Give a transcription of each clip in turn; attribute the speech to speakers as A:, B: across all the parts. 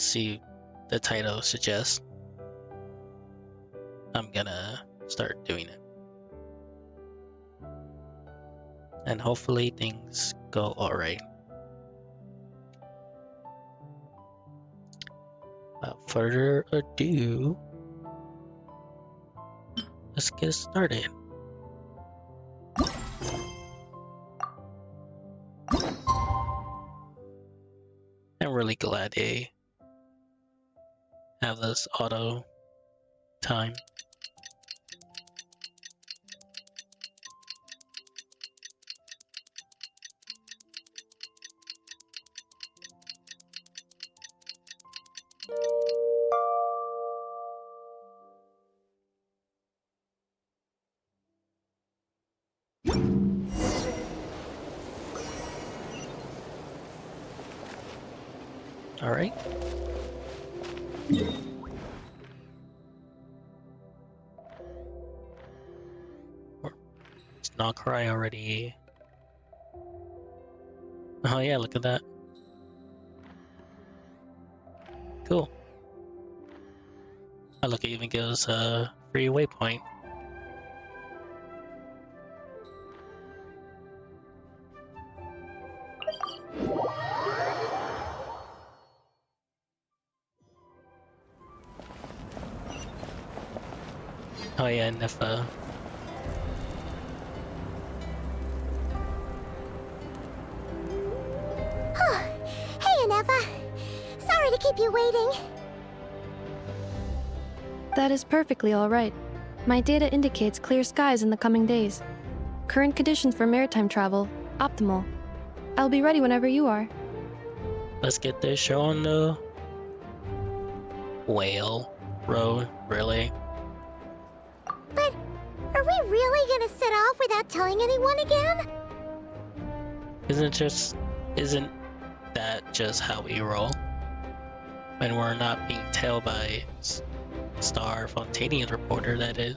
A: see the title suggests, I'm gonna start doing it. And hopefully things go alright. Without further ado, let's get started. I'm really glad they have this auto time. All right. It's not cry already. Oh yeah, look at that. Cool. Oh look, it even gives a free waypoint. Oh yeah, and if
B: Hey, Aneva. Sorry to keep you waiting.
C: That is perfectly all right. My data indicates clear skies in the coming days. Current conditions for maritime travel, optimal. I'll be ready whenever you are.
A: let's get this show on the whale road, really.
B: But are we really gonna set off without telling anyone again?
A: Isn't that just how we roll? When we're not being tailed by Star Fontanian reporter, that is.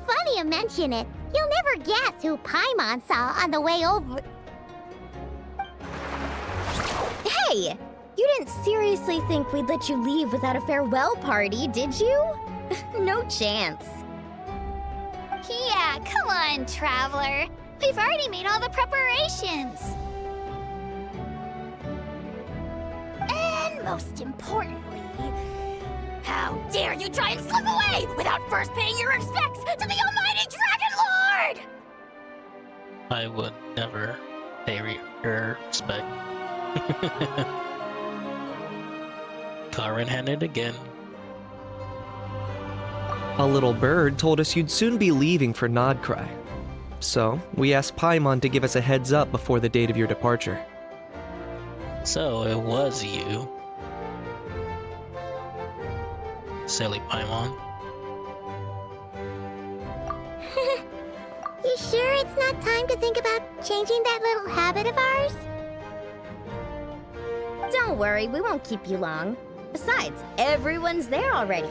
B: Funny you mention it. You'll never guess who Paimon saw on the way over. Hey! You didn't seriously think we'd let you leave without a farewell party, did you? No chance.
D: Yeah, come on, Traveler. We've already made all the preparations. And most importantly, how dare you try and slip away without first paying your respects to the almighty Dragon Lord!
A: I would never pay your respect. Car handed again.
E: A little bird told us you'd soon be leaving for Nodcry. So, we asked Paimon to give us a heads up before the date of your departure.
A: So it was you. Silly Paimon.
B: You sure it's not time to think about changing that little habit of ours? Don't worry, we won't keep you long. Besides, everyone's there already.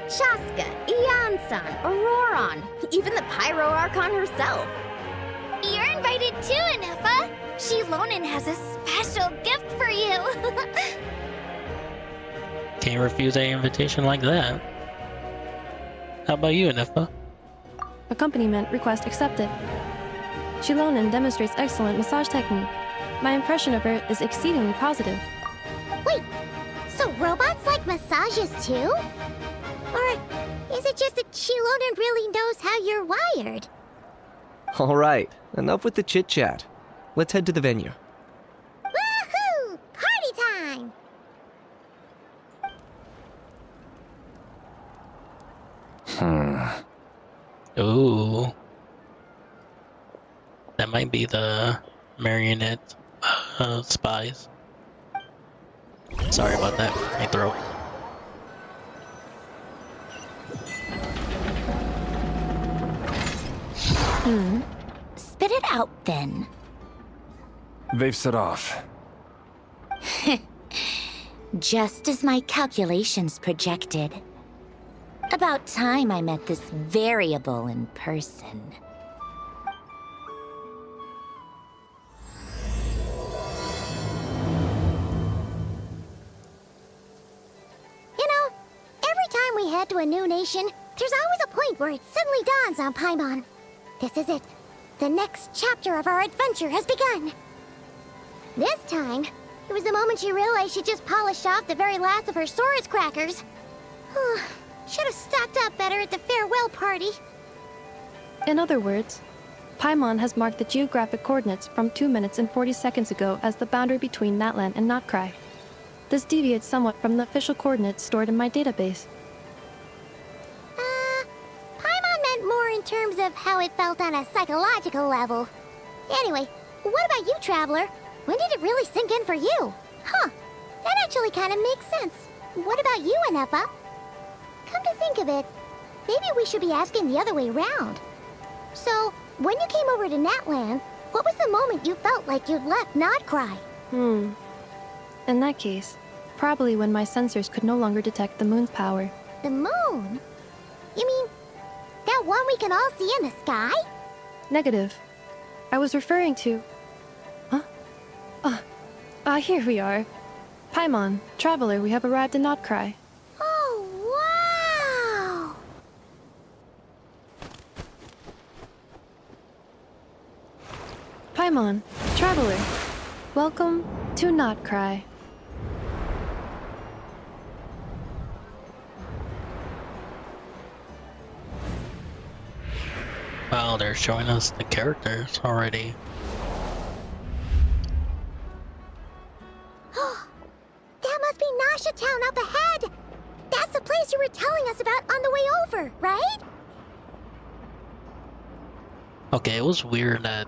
B: Shaska, Ian-san, Auroron, even the Pyro Archon herself.
D: You're invited too, Anefa. Shilonen has a special gift for you.
A: Can't refuse an invitation like that. How about you, Nefa?
C: Accompaniment request accepted. Shilonen demonstrates excellent massage technique. My impression of her is exceedingly positive.
B: Wait, so robots like massages too? Or is it just that Shilonen really knows how you're wired?
E: Alright, enough with the chit-chat. Let's head to the venue.
B: Woohoo! Party time!
A: Ooh. That might be the marionette spies. Sorry about that, my throat.
B: Spit it out then.
F: They've set off.
B: Just as my calculations projected. About time I met this variable in person.
G: get to a new nation, there's always a point where it suddenly dawns on Paimon. This is it. The next chapter of our adventure has begun. This time, it was the moment she realized she just polished off the very last of her Saurus crackers. Should have stocked up better at the farewell party.
C: In other words, Paimon has marked the geographic coordinates from 2 minutes and 40 seconds ago as the boundary between Natlan and Notcry. This deviates somewhat from the official coordinates stored in my database.
G: Paimon meant more in terms of how it felt on a psychological level. Anyway, what about you, Traveler? When did it really sink in for you? Huh, that actually kind of makes sense. What about you, Anefa? Come to think of it, maybe we should be asking the other way round. So, when you came over to Natlan, what was the moment you felt like you'd left Notcry?
C: In that case, probably when my sensors could no longer detect the moon's power.
G: The moon? You mean, that one we can all see in the sky?
C: Negative. I was referring to... Here we are. Paimon, Traveler, we have arrived in Notcry.
G: Oh, wow!
C: Paimon, Traveler, welcome to Notcry.
A: Wow, they're showing us the characters already.
G: That must be Nasha Town up ahead! That's the place you were telling us about on the way over, right?
A: Okay, it was weird that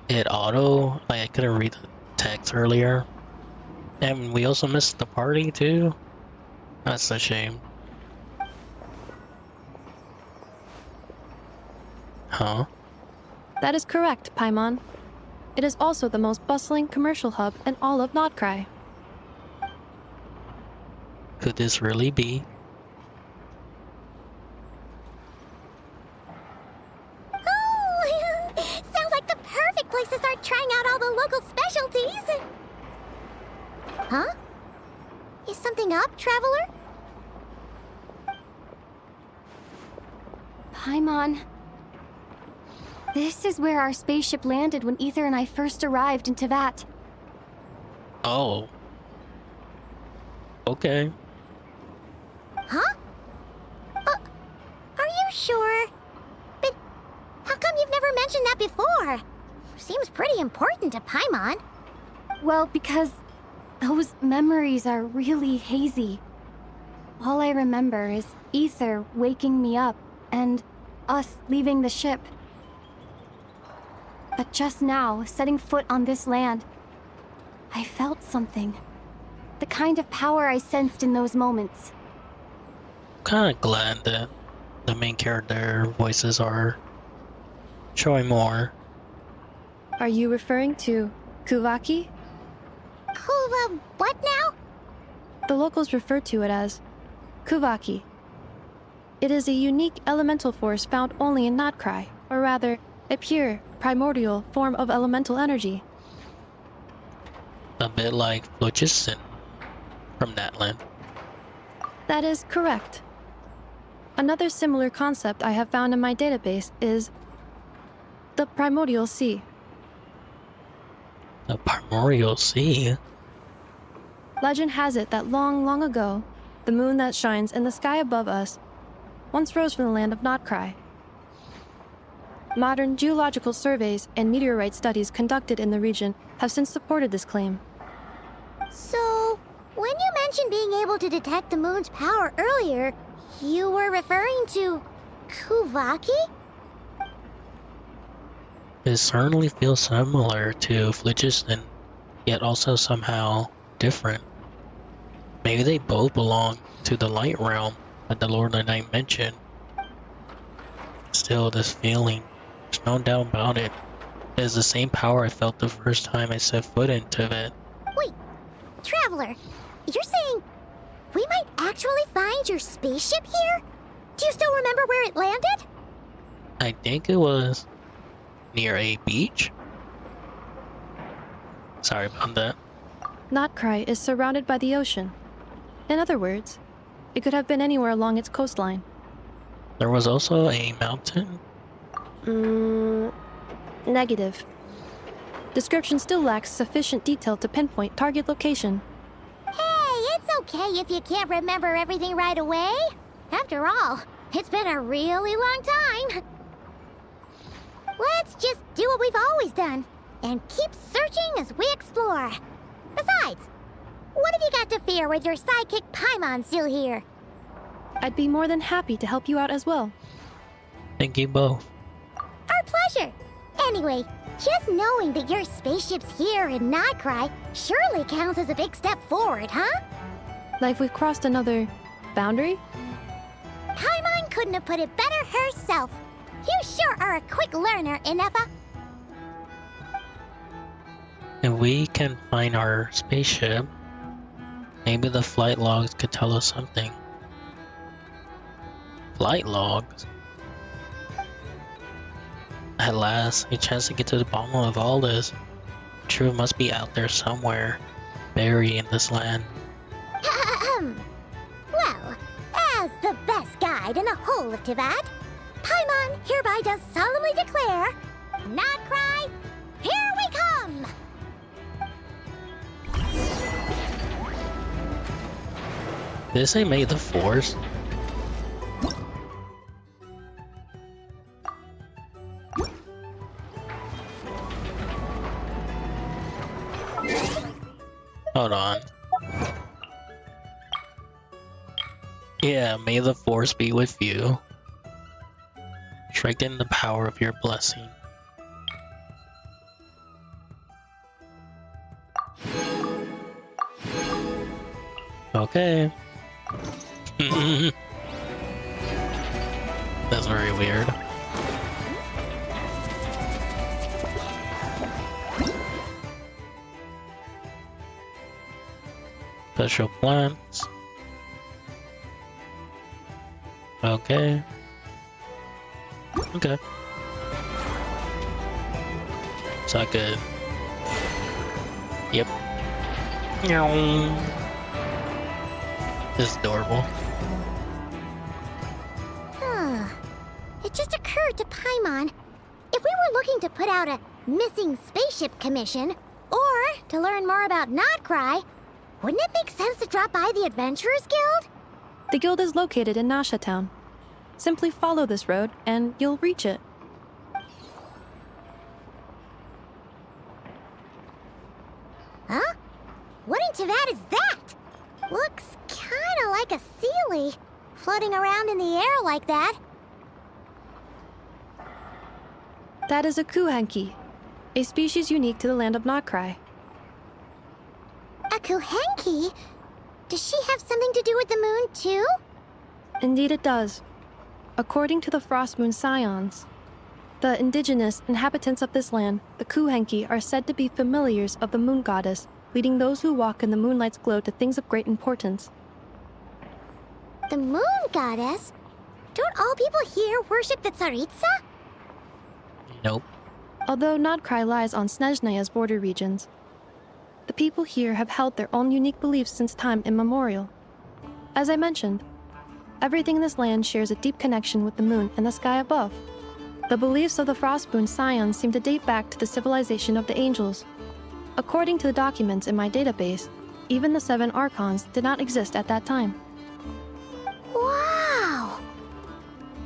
A: it I couldn't read the text earlier. And we also missed the party too. That's a shame. Huh?
C: That is correct, Paimon. It is also the most bustling commercial hub in all of Notcry.
A: Could this really be?
G: Oh, sounds like the perfect place to start trying out all the local specialties. Huh? Is something up, Traveler?
D: Paimon. This is where our spaceship landed when Ether and I first arrived in Tevat.
A: Oh. Okay.
G: Huh? Are you sure? But how come you've never mentioned that before? Seems pretty important to Paimon.
D: Well, because those memories are really hazy. All I remember is Ether waking me up and us leaving the ship. But just now, setting foot on this land, I felt something. The kind of power I sensed in those moments.
A: I'm kind of glad that the main character voices are showing more.
C: Are you referring to Kuvaki?
G: What now?
C: The locals refer to it as Kuvaki. It is a unique elemental force found only in Notcry, or rather, a pure, primordial form of elemental energy.
A: A bit like Phlogiston from Natlan.
C: That is correct. Another similar concept I have found in my database is the primordial sea.
A: The Primordial Sea?
C: Legend has it that long, long ago, the moon that shines in the sky above us once rose from the land of Notcry. Modern geological surveys and meteorite studies conducted in the region have since supported this claim.
G: So, when you mentioned being able to detect the moon's power earlier, you were referring to Kuvaki?
A: It certainly feels similar to Phlogiston, yet also somehow different. Maybe they both belong to the light realm that the Lord of the Night mentioned. Still, this feeling, there's no doubt about it. It is the same power I felt the first time I set foot into it.
G: Wait, Traveler, you're saying we might actually find your spaceship here? Do you still remember where it landed?
A: I think it was near a beach? Sorry about that.
C: Notcry is surrounded by the ocean. In other words, It could have been anywhere along its coastline.
A: There was also a mountain.
C: Negative. Description still lacks sufficient detail to pinpoint target location.
G: Hey, it's okay if you can't remember everything right away. After all, it's been a really long time. Let's just do what we've always done and keep searching as we explore. Besides, what have you got to fear with your sidekick Paimon still here?
C: I'd be more than happy to help you out as well.
A: Thank you both.
G: Our pleasure. Anyway, just knowing that your spaceship's here in Nightcry surely counts as a big step forward, huh?
C: Like we've crossed another boundary?
G: Paimon couldn't have put it better herself. You sure are a quick learner, Inefa.
A: If we can find our spaceship, maybe the flight logs could tell us something. Flight logs? At last, a chance to get to the bottom of all this. Truth must be out there somewhere, buried in this land.
G: Well, as the best guide in the whole of Teyvat, Paimon hereby does solemnly declare, Nightcry, here we come!
A: Did it say May the 4th? Hold on. Yeah, may the force be with you. Strengthen the power of your blessing. Okay. That's very weird. Special plants. Okay. Okay. Is that good? Yep. Meow. This is adorable.
G: It just occurred to Paimon, if we were looking to put out a missing spaceship commission, or to learn more about Nightcry, wouldn't it make sense to drop by the Adventurers Guild?
C: The guild is located in Nasha Town. Simply follow this road, and you'll reach it.
G: Huh? What in Teyvat is that? Looks kinda like a Sealy, floating around in the air like that.
C: That is a kuhanki, a species unique to the land of Nightcry.
G: A Kuhenki? Does she have something to do with the moon, too?
C: Indeed it does. According to the Frost Moon Scions, the indigenous inhabitants of this land, the kuhanki, are said to be familiars of the moon goddess, leading those who walk in the moonlight's glow to things of great importance.
G: The moon goddess? Don't all people here worship the Tsaritsa?
A: Nope.
C: Although Nodcry lies on Snezhnaya's border regions, the people here have held their own unique beliefs since time immemorial. As I mentioned, everything in this land shares a deep connection with the moon and the sky above. The beliefs of the Frostmoon Scions seem to date back to the civilization of the angels. According to the documents in my database, even the 7 Archons did not exist at that time.
G: Wow!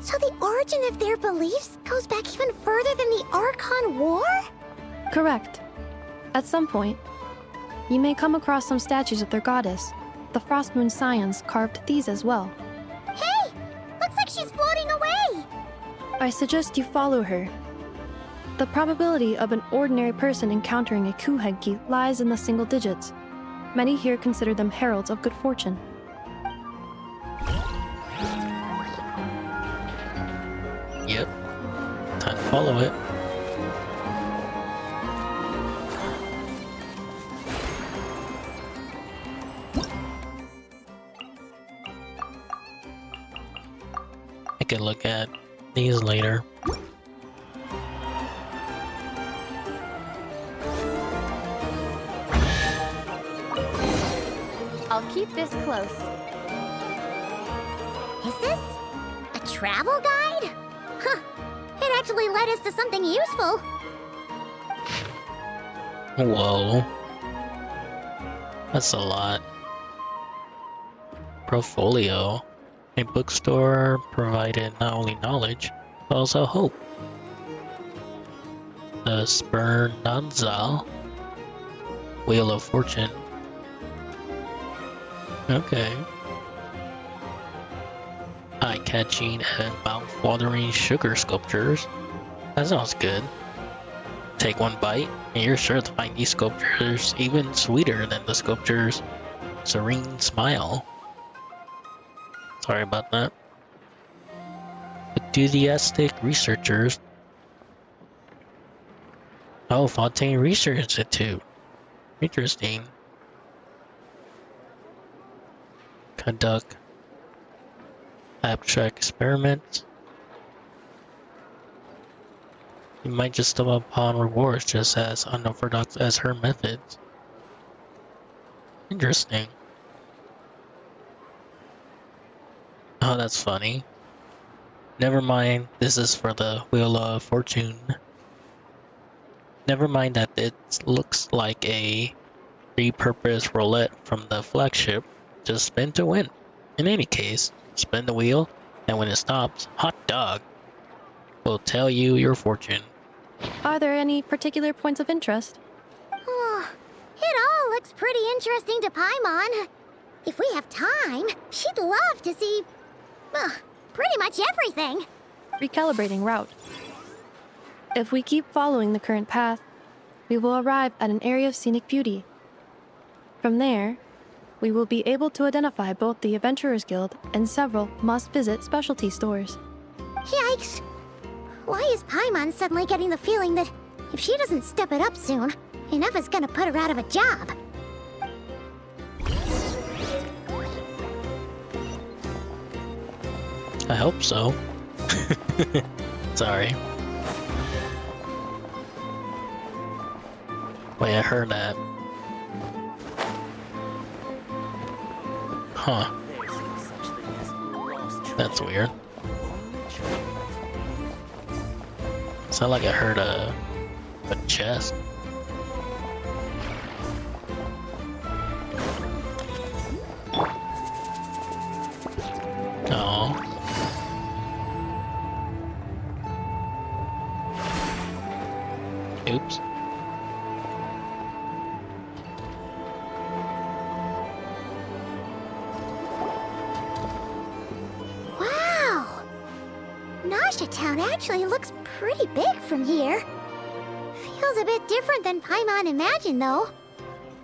G: So the origin of their beliefs goes back even further than the Archon War?
C: Correct. At some point, you may come across some statues of their goddess. The Frostmoon Scions carved these as well.
G: Hey! Looks like she's floating away!
C: I suggest you follow her. The probability of an ordinary person encountering a kuhenki lies in the single digits. Many here consider them heralds of good fortune.
A: Yep. Time to follow it. I could look at these later.
D: I'll keep this close.
G: is this? A travel guide? Huh. It actually led us to something useful.
A: Whoa. That's a lot. Portfolio. A bookstore provided not only knowledge, but also hope. The Spernanza Wheel of Fortune. Okay. Eye-catching and mouth-watering sugar sculptures. That sounds good. Take one bite, and you're sure to find these sculptures even sweeter than the sculpture's serene smile. Sorry about that. Enthusiastic researchers. Oh, Fontaine Research Institute. Interesting. Conduct abstract experiments. You might just stumble upon rewards just as unorthodox as her methods. Interesting. Oh, that's funny. Never mind, this is for the Wheel of Fortune. Never mind that it looks like a repurposed roulette from the flagship. Just spin to win. In any case, spin the wheel, and when it stops, hot dog will tell you your fortune.
C: Are there any particular points of interest?
G: Oh, it all looks pretty interesting to Paimon. If we have time, she'd love to see, pretty much everything.
C: Recalibrating route. If we keep following the current path, we will arrive at an area of scenic beauty. From there, we will be able to identify both the Adventurers Guild and several must-visit specialty stores.
G: Yikes! Why is Paimon suddenly getting the feeling that if she doesn't step it up soon, Ineva's gonna put her out of a job?
A: I hope so. Sorry. Wait, I heard that. Huh. That's weird. Sound like I heard a chest. Oh. Oops.
G: Wow! Nasha Town actually looks pretty big from here. Feels a bit different than Paimon imagined, though.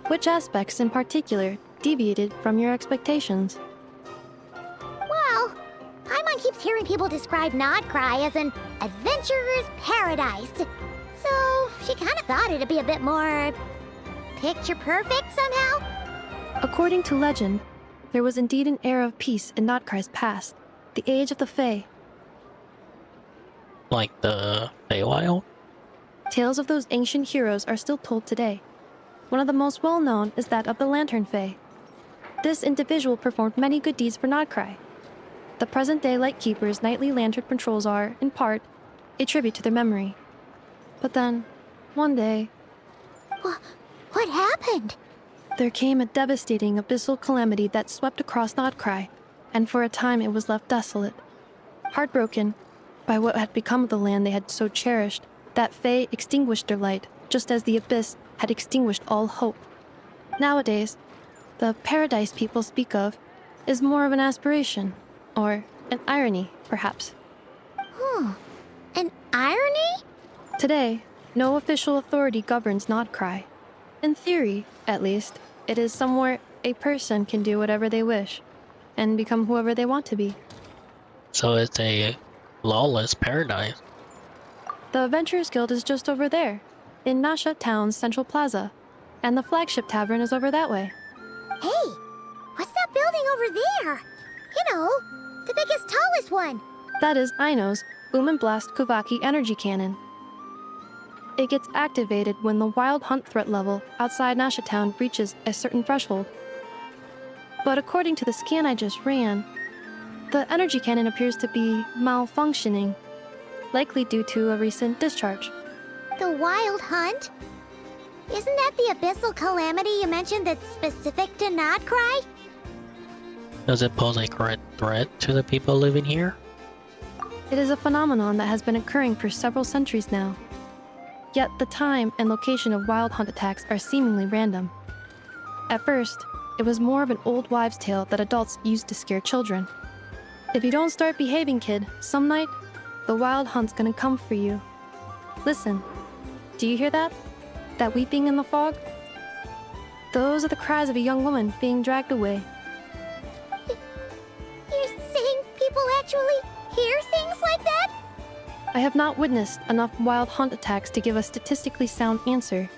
C: Which aspects in particular deviated from your expectations?
G: Well, Paimon keeps hearing people describe Nodcry as an adventurer's paradise. So she kind of thought it'd be a bit more picture perfect somehow.
C: According to legend, there was indeed an era of peace in Notcry's past, the Age of the Fae.
A: Like the Feywild?
C: Tales of those ancient heroes are still told today. One of the most well-known is that of the Lantern Fae. This individual performed many good deeds for Nodcry. The present-day Lightkeeper's nightly lantern patrols are, in part, a tribute to their memory. But then, one day,
G: What happened?
C: there came a devastating abyssal calamity that swept across Nodcry, and for a time it was left desolate. Heartbroken by what had become of the land they had so cherished, that Fae extinguished their light, just as the abyss had extinguished all hope. Nowadays, the paradise people speak of is more of an aspiration, or an irony, perhaps.
G: An irony?
C: Today, no official authority governs Nodcry. In theory, at least, it is somewhere a person can do whatever they wish, and become whoever they want to be.
A: So it's a lawless paradise.
C: The Adventurers Guild is just over there, in Nasha Town's central plaza, and the flagship tavern is over that way.
G: Hey, what's that building over there? You know, the biggest, tallest one.
C: That is Aino's Boom and Blast Kuvaki energy cannon. It gets activated when the wild hunt threat level outside Nasha Town reaches a certain threshold. But according to the scan I just ran, The energy cannon appears to be malfunctioning, likely due to a recent discharge.
G: The Wild Hunt? Isn't that the abyssal calamity you mentioned that's specific to Nodcry?
A: Does it pose a current threat to the people living here?
C: It is a phenomenon that has been occurring for several centuries now. Yet the time and location of Wild Hunt attacks are seemingly random. At first, it was more of an old wives' tale that adults used to scare children. If you don't start behaving, kid, some night, the Wild Hunt's gonna come for you. Listen, do you hear that? That weeping in the fog? Those are the cries of a young woman being dragged away.
G: You're saying people actually hear things like that?
C: I have not witnessed enough Wild Hunt attacks to give a statistically sound answer.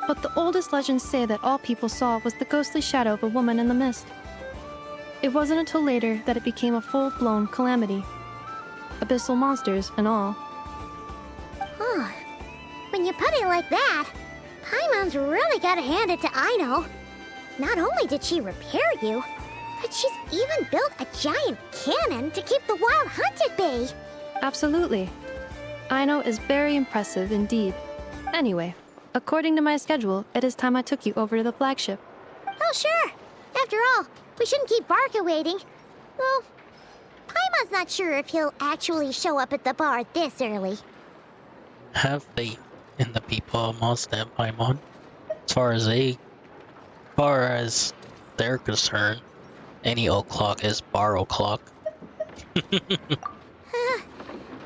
C: But the oldest legends say that all people saw was the ghostly shadow of a woman in the mist. It wasn't until later that it became a full-blown calamity. Abyssal monsters and all.
G: Huh. When you put it like that, Paimon's really gotta hand it to Aino. Not only did she repair you, but she's even built a giant cannon to keep the Wild Hunt at bay.
C: Absolutely. Aino is very impressive indeed. Anyway, according to my schedule, it is time I took you over to the flagship.
G: Oh, sure. After all, we shouldn't keep Barca waiting. Well, Paimon's not sure if he'll actually show up at the bar this early.
A: Have faith in the people amongst them, Paimon. As far as they're concerned, any o'clock is bar o'clock.
G: You're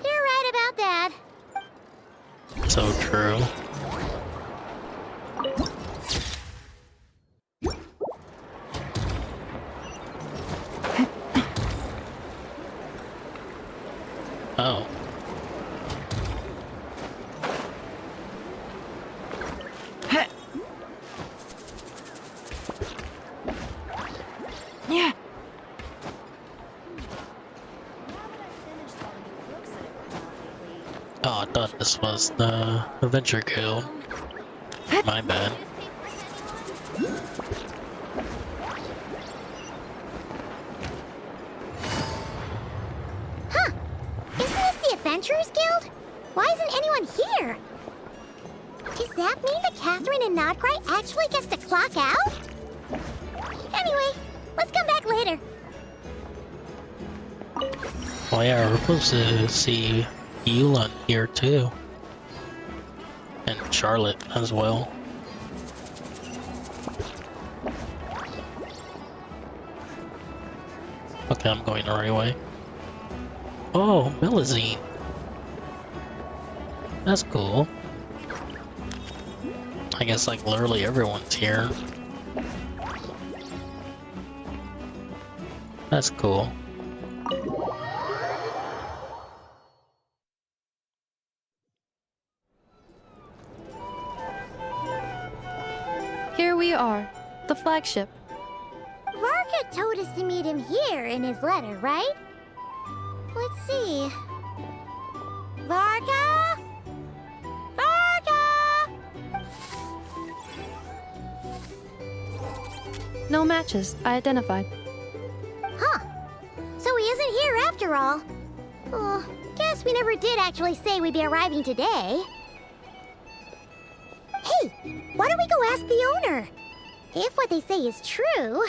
G: right about that.
A: So true. Oh.
H: Yeah.
A: Oh, I thought this was the Adventure Guild. My bad.
G: Huh. Isn't this the Adventurers Guild? Why isn't anyone here? Does that mean that Catherine and Nodcry actually gets to clock out? Anyway, let's come back later.
A: Oh yeah, we're supposed to see Yulan here too. And Charlotte as well. Okay, I'm going the right way. Oh, Melazine. That's cool. I guess like literally everyone's here. That's cool.
C: Here we are, the flagship.
G: Varka told us to meet him here in his letter, right? Let's see. Varka? Varka!
C: No matches, I identified.
G: Huh. So he isn't here after all. Oh, guess we never did actually say we'd be arriving today. Hey, why don't we go ask the owner? If what they say is true,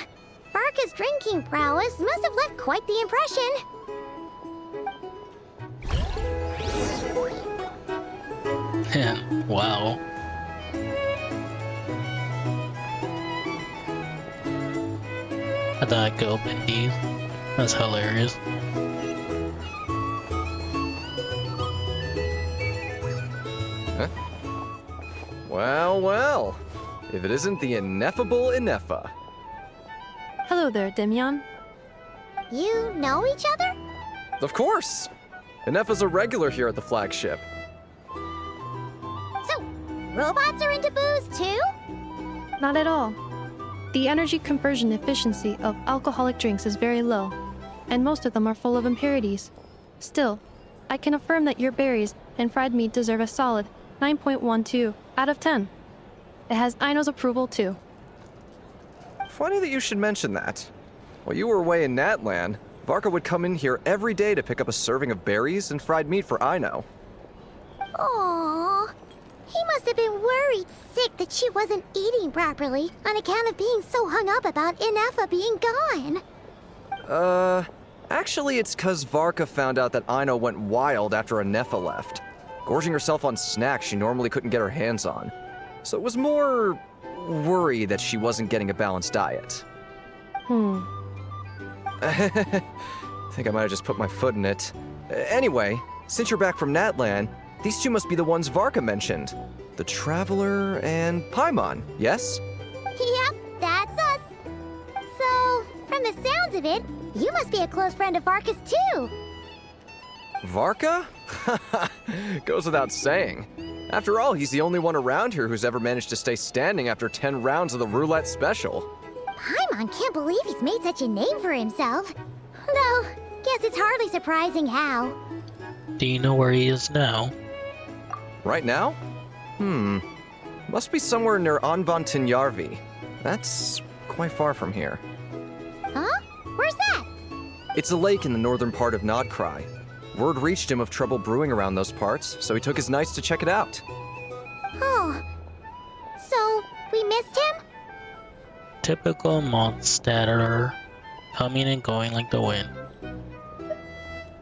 G: Varka's drinking prowess must have left quite the impression.
A: Wow. I thought I'd go open these. That's hilarious.
I: Huh? Well, well. If it isn't the ineffable Ineffa.
C: Hello there, Demyan.
G: You know each other?
I: Of course! Ineffa's a regular here at the flagship.
G: So, robots are into booze too?
C: Not at all. The energy conversion efficiency of alcoholic drinks is very low, and most of them are full of impurities. Still, I can affirm that your berries and fried meat deserve a solid 9.12 out of 10. It has Aino's approval too.
I: Funny that you should mention that. While you were away in Natlan, Varka would come in here every day to pick up a serving of berries and fried meat for Aino.
G: Aww. He must have been worried sick that she wasn't eating properly on account of being so hung up about Inefa being gone.
I: Actually it's 'cause Varka found out that Aino went wild after Inefa left, gorging herself on snacks she normally couldn't get her hands on. So it was more worry that she wasn't getting a balanced diet. I think I might have just put my foot in it. Anyway, since you're back from Natlan, these two must be the ones Varka mentioned. The Traveler and Paimon, yes?
G: Yep, that's us. So, from the sounds of it, you must be a close friend of Varka's too.
I: Varka? Goes without saying. After all, he's the only one around here who's ever managed to stay standing after 10 rounds of the roulette special.
G: Paimon can't believe he's made such a name for himself. Though, guess it's hardly surprising how.
A: Do you know where he is now?
I: Right now? Must be somewhere near Anvantinjarvi. That's quite far from here.
G: Huh? Where's that?
I: It's a lake in the northern part of Nodcry. Word reached him of trouble brewing around those parts, so he took his knights to check it out.
G: Oh. So, we missed him?
A: Typical Mondstader, coming and going like the wind.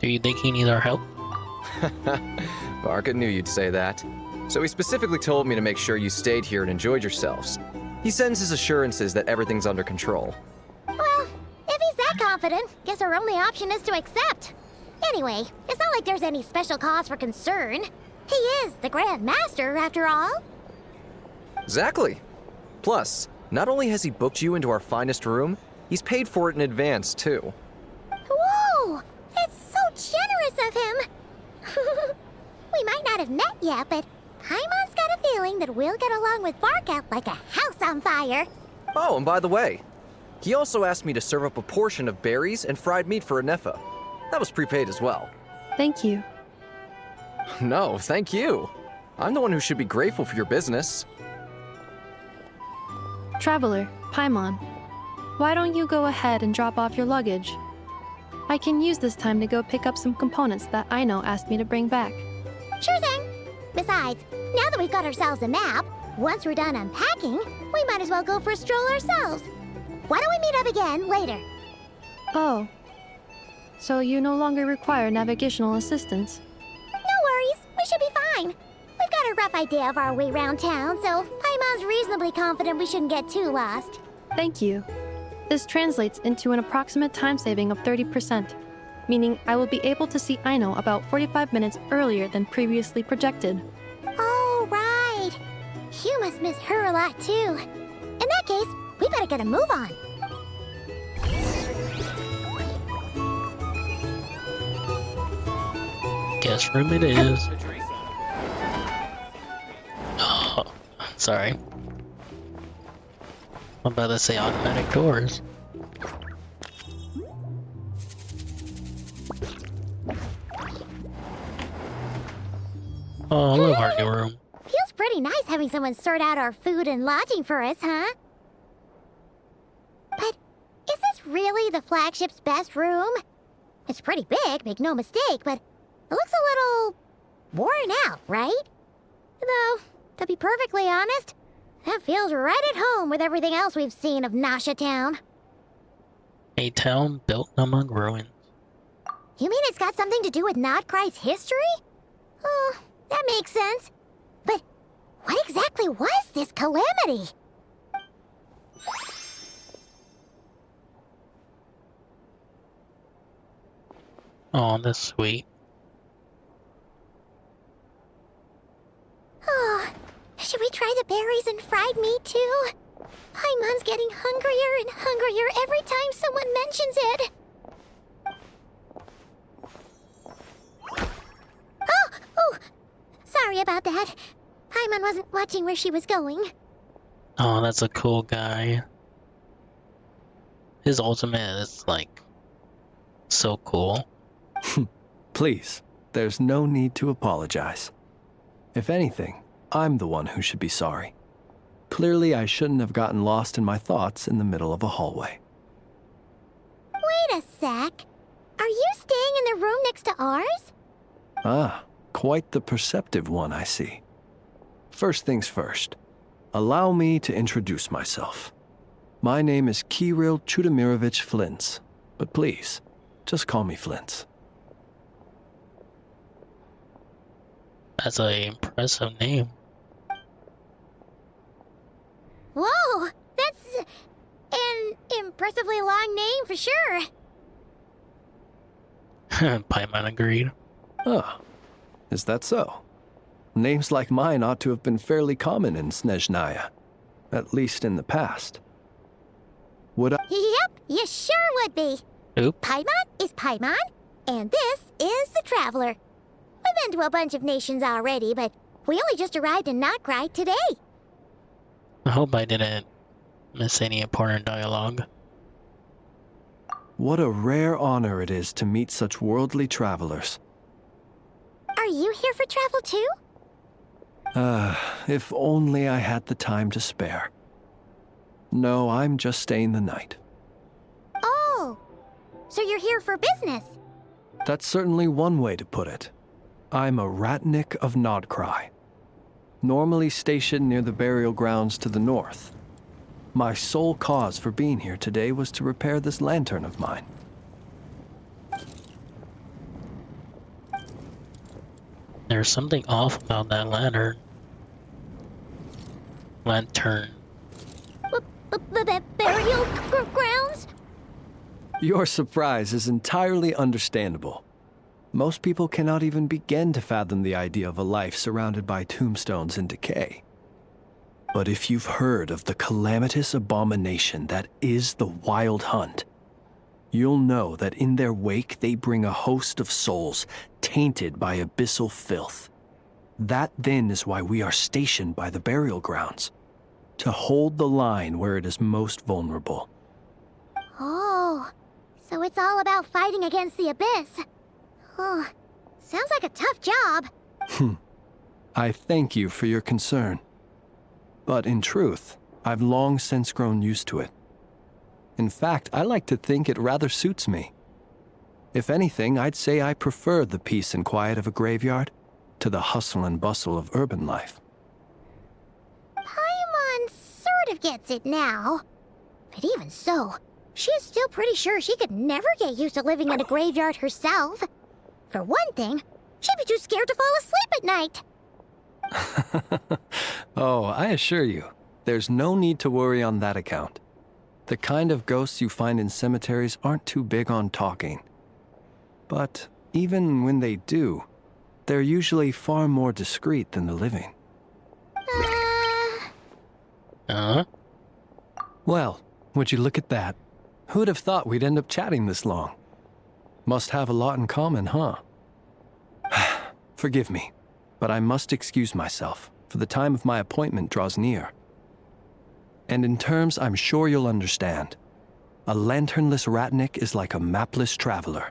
A: Do you think he needs our help?
I: Varka knew you'd say that. So he specifically told me to make sure you stayed here and enjoyed yourselves. He sends his assurances that everything's under control.
G: Well, if he's that confident, guess our only option is to accept. Anyway, it's not like there's any special cause for concern. He is the Grand Master, after all.
I: Exactly. Plus, not only has he booked you into our finest room, he's paid for it in advance, too.
G: Whoa! It's so generous of him! We might not have met yet, but Paimon's got a feeling that we'll get along with Varka like a house on fire.
I: Oh, and by the way, he also asked me to serve up a portion of berries and fried meat for Inefa. That was prepaid as well.
C: Thank you.
I: No, thank you. I'm the one who should be grateful for your business.
C: Traveler, Paimon, why don't you go ahead and drop off your luggage? I can use this time to go pick up some components that Aino asked me to bring back.
G: Sure thing. Besides, now that we've got ourselves a map, once we're done unpacking, we might as well go for a stroll ourselves. Why don't we meet up again later?
C: Oh. So you no longer require navigational assistance?
G: No worries, we should be fine. We've got a rough idea of our way around town, so Paimon's reasonably confident we shouldn't get too lost.
C: Thank you. This translates into an approximate time saving of 30%, meaning I will be able to see Aino about 45 minutes earlier than previously projected.
G: Oh, right. You must miss her a lot, too. In that case, we better get a move on.
A: Guest room it is. Oh, sorry. I'm about to say automatic doors. Oh, I love our new room.
G: Feels pretty nice having someone sort out our food and lodging for us, huh? But is this really the flagship's best room? It's pretty big, make no mistake, but it looks a little worn out, right? Though, to be perfectly honest, that feels right at home with everything else we've seen of Nasha Town.
A: A town built among ruins.
G: You mean it's got something to do with Nodcry's history? Oh, that makes sense. But what exactly was this calamity?
A: Oh, that's sweet.
G: Oh, should we try the berries and fried meat too? Paimon's getting hungrier and hungrier every time someone mentions it. Oh, sorry about that. Paimon wasn't watching where she was going.
A: Oh, that's a cool guy. His ultimate is like so cool.
F: Please, there's no need to apologize. If anything, I'm the one who should be sorry. Clearly, I shouldn't have gotten lost in my thoughts in the middle of a hallway.
G: Wait a sec. Are you staying in the room next to ours?
F: Ah, quite the perceptive one, I see. First things first, allow me to introduce myself. My name is Kirill Chudamirovich Flintz, but please, just call me Flintz.
A: That's an impressive name.
G: Whoa, that's an impressively long name for sure.
A: Paimon agreed.
F: Ah, is that so? Names like mine ought to have been fairly common in Snezhnaya, at least in the past. Would I?
G: Yep, you sure would be.
A: Oop.
G: Paimon is Paimon, and this is the Traveler. We've been to a bunch of nations already, but we only just arrived in Notcry today.
A: I hope I didn't miss any important dialogue.
F: What a rare honor it is to meet such worldly travelers.
G: Are you here for travel too?
F: If only I had the time to spare. No, I'm just staying the night.
G: Oh, so you're here for business?
F: That's certainly one way to put it. I'm a Ratnik of Nodcry, normally stationed near the burial grounds to the north. My sole cause for being here today was to repair this lantern of mine.
A: There's something off about that lantern.
G: Burial grounds?
F: Your surprise is entirely understandable. Most people cannot even begin to fathom the idea of a life surrounded by tombstones and decay. But if you've heard of the calamitous abomination that is the Wild Hunt, you'll know that in their wake they bring a host of souls tainted by abyssal filth. That then is why we are stationed by the burial grounds, to hold the line where it is most vulnerable.
G: Oh, so it's all about fighting against the abyss. Oh, sounds like a tough job.
F: I thank you for your concern. But in truth, I've long since grown used to it. In fact, I like to think it rather suits me. If anything, I'd say I prefer the peace and quiet of a graveyard to the hustle and bustle of urban life.
G: Paimon sort of gets it now. But even so, she's still pretty sure she could never get used to living in a graveyard herself. For one thing, she'd be too scared to fall asleep at night.
F: Oh, I assure you, there's no need to worry on that account. The kind of ghosts you find in cemeteries aren't too big on talking. But even when they do, they're usually far more discreet than the living. Well, would you look at that? Who'd have thought we'd end up chatting this long? Must have a lot in common, huh? Forgive me, but I must excuse myself, for the time of my appointment draws near. And in terms I'm sure you'll understand, a lanternless Ratnik is like a mapless traveler.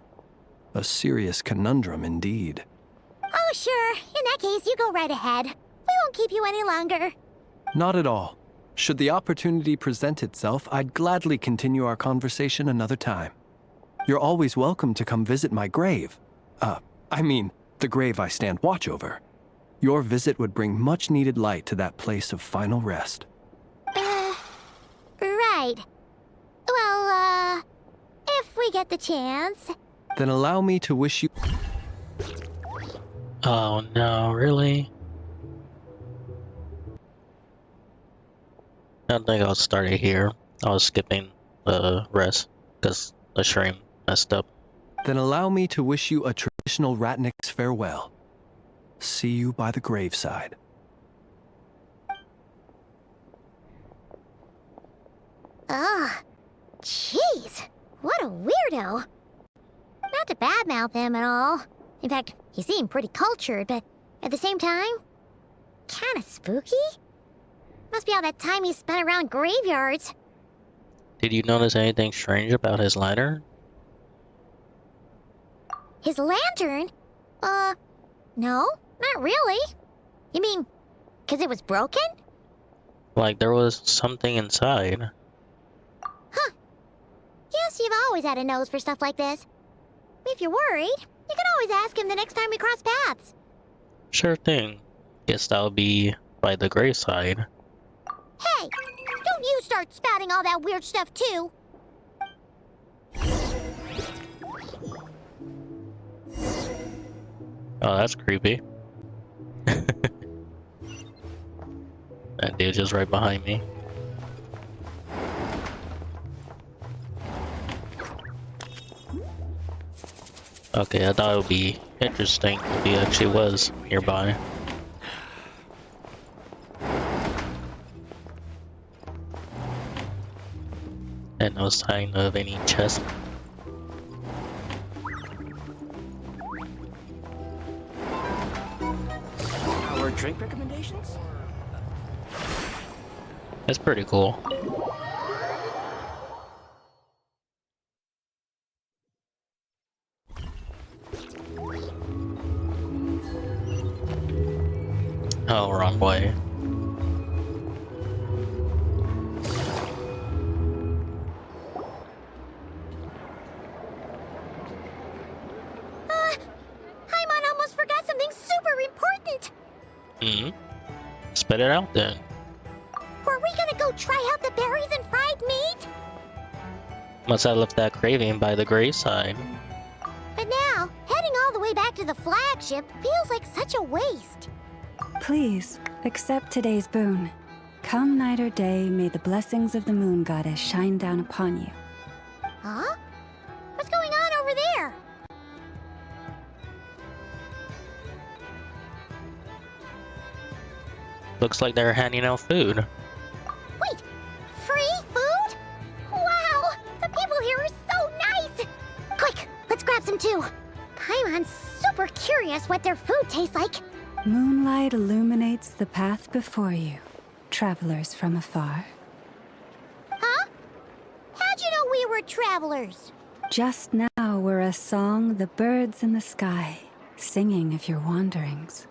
F: A serious conundrum indeed.
G: Oh, sure. In that case, you go right ahead. We won't keep you any longer.
F: Not at all. Should the opportunity present itself, I'd gladly continue our conversation another time. You're always welcome to come visit my grave. The grave I stand watch over. Your visit would bring much needed light to that place of final rest.
G: Right. Well, if we get the chance.
F: Then allow me to wish you...
A: Oh no, really? I don't think I'll start it here. I was skipping the rest because the stream messed up.
F: Then allow me to wish you a traditional Ratnik's farewell. See you by the graveside.
G: Ugh. Jeez. What a weirdo. Not to badmouth him at all. In fact, he seemed pretty cultured, but at the same time, kinda spooky? Must be all that time he spent around graveyards.
A: Did you notice anything strange about his lantern?
G: His lantern? No, not really. You mean, 'cause it was broken?
A: Like there was something inside.
G: Huh. Yes, you've always had a nose for stuff like this. If you're worried, you can always ask him the next time we cross paths.
A: Sure thing. Guess that'll be by the gray side.
G: Hey, don't you start spouting all that weird stuff too.
A: Oh, that's creepy. That dude just right behind me. Okay, I thought it would be interesting if he actually was nearby. And no sign of any chest.
H: Our drink recommendations?
A: That's pretty cool. Oh, wrong way.
G: Paimon almost forgot something super important.
A: Hmm? Spit it out then.
G: Were we gonna go try out the berries and fried meat?
A: Must have left that craving by the gray side.
G: But now, heading all the way back to the flagship feels like such a waste.
J: Please, accept today's boon. Come night or day, may the blessings of the moon goddess shine down upon you.
G: Huh? What's going on over there?
A: Looks like they're handing out food.
G: Wait, free food? Wow, the people here are so nice! Quick, let's grab some too. Paimon's super curious what their food tastes like.
J: Moonlight illuminates the path before you, travelers from afar.
G: Huh? How'd you know we were travelers?
J: Just now were a song the birds in the sky, singing of your wanderings.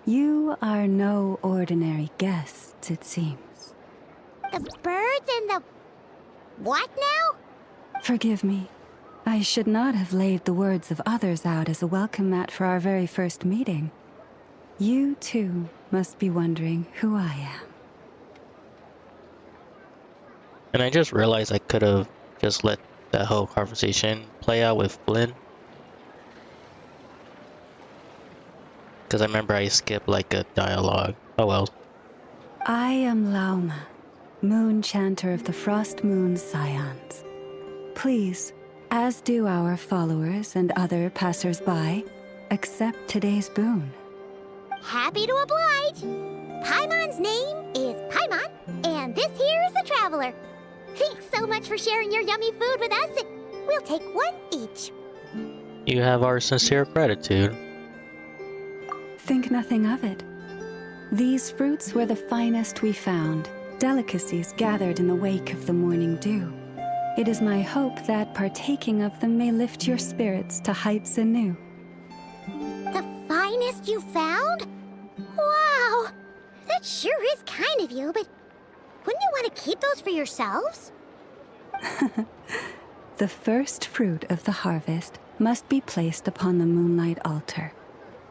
J: You are no ordinary guests, it seems.
G: The birds and the... what now?
J: Forgive me. I should not have laid the words of others out as a welcome mat for our very first meeting. You, too, must be wondering who I am.
A: And I just realized I could have just let that whole conversation play out with Flynn. Because I remember I skipped like a dialogue. Oh well.
J: I am Lauma, moon chanter of the Frost Moon Scions. Please, as do our followers and other passers-by, accept today's boon.
G: Happy to oblige. Paimon's name is Paimon, and this here is the traveler. Thanks so much for sharing your yummy food with us. We'll take one each.
A: You have our sincere gratitude.
J: Think nothing of it. These fruits were the finest we found, delicacies gathered in the wake of the morning dew. It is my hope that partaking of them may lift your spirits to heights anew.
G: The finest you found? Wow! That sure is kind of you, but wouldn't you want to keep those for yourselves?
J: The first fruit of the harvest must be placed upon the moonlight altar,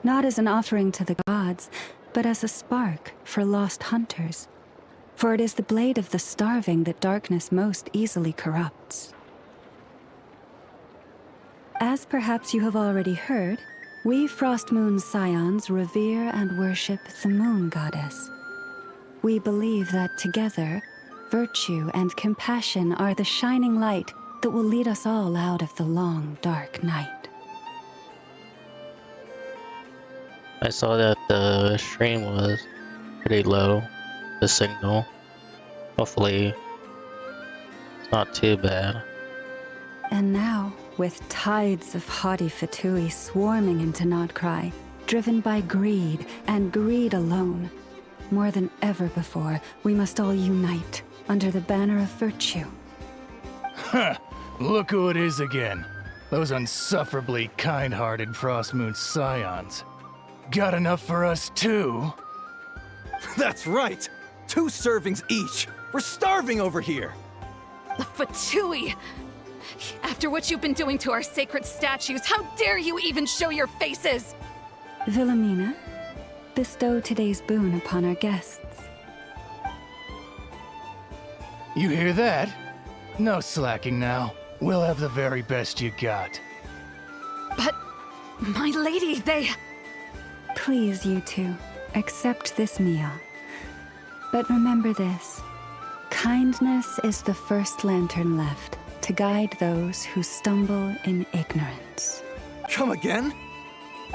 J: not as an offering to the gods, but as a spark for lost hunters. For it is the blade of the starving that darkness most easily corrupts. As perhaps you have already heard, we Frost Moon Scions revere and worship the moon goddess. We believe that together, virtue and compassion are the shining light that will lead us all out of the long, dark night.
A: I saw that the stream was pretty low, the signal. Hopefully, it's not too bad.
J: And now, with tides of haughty Fatui swarming into Nodcry, driven by greed and greed alone, more than ever before, we must all unite under the banner of virtue.
K: Huh! Look who it is again. Those unsufferably kind-hearted Frost Moon Scions. Got enough for us too?
H: That's right! 2 servings each! We're starving over here!
L: The Fatui! After what you've been doing to our sacred statues, how dare you even show your faces?
J: Wilhelmina, bestow today's boon upon our guests.
K: You hear that? No slacking now. We'll have the very best you got.
L: But, my lady, they...
J: Please, you two, accept this meal. But remember this. Kindness is the first lantern left to guide those who stumble in ignorance.
H: Come again?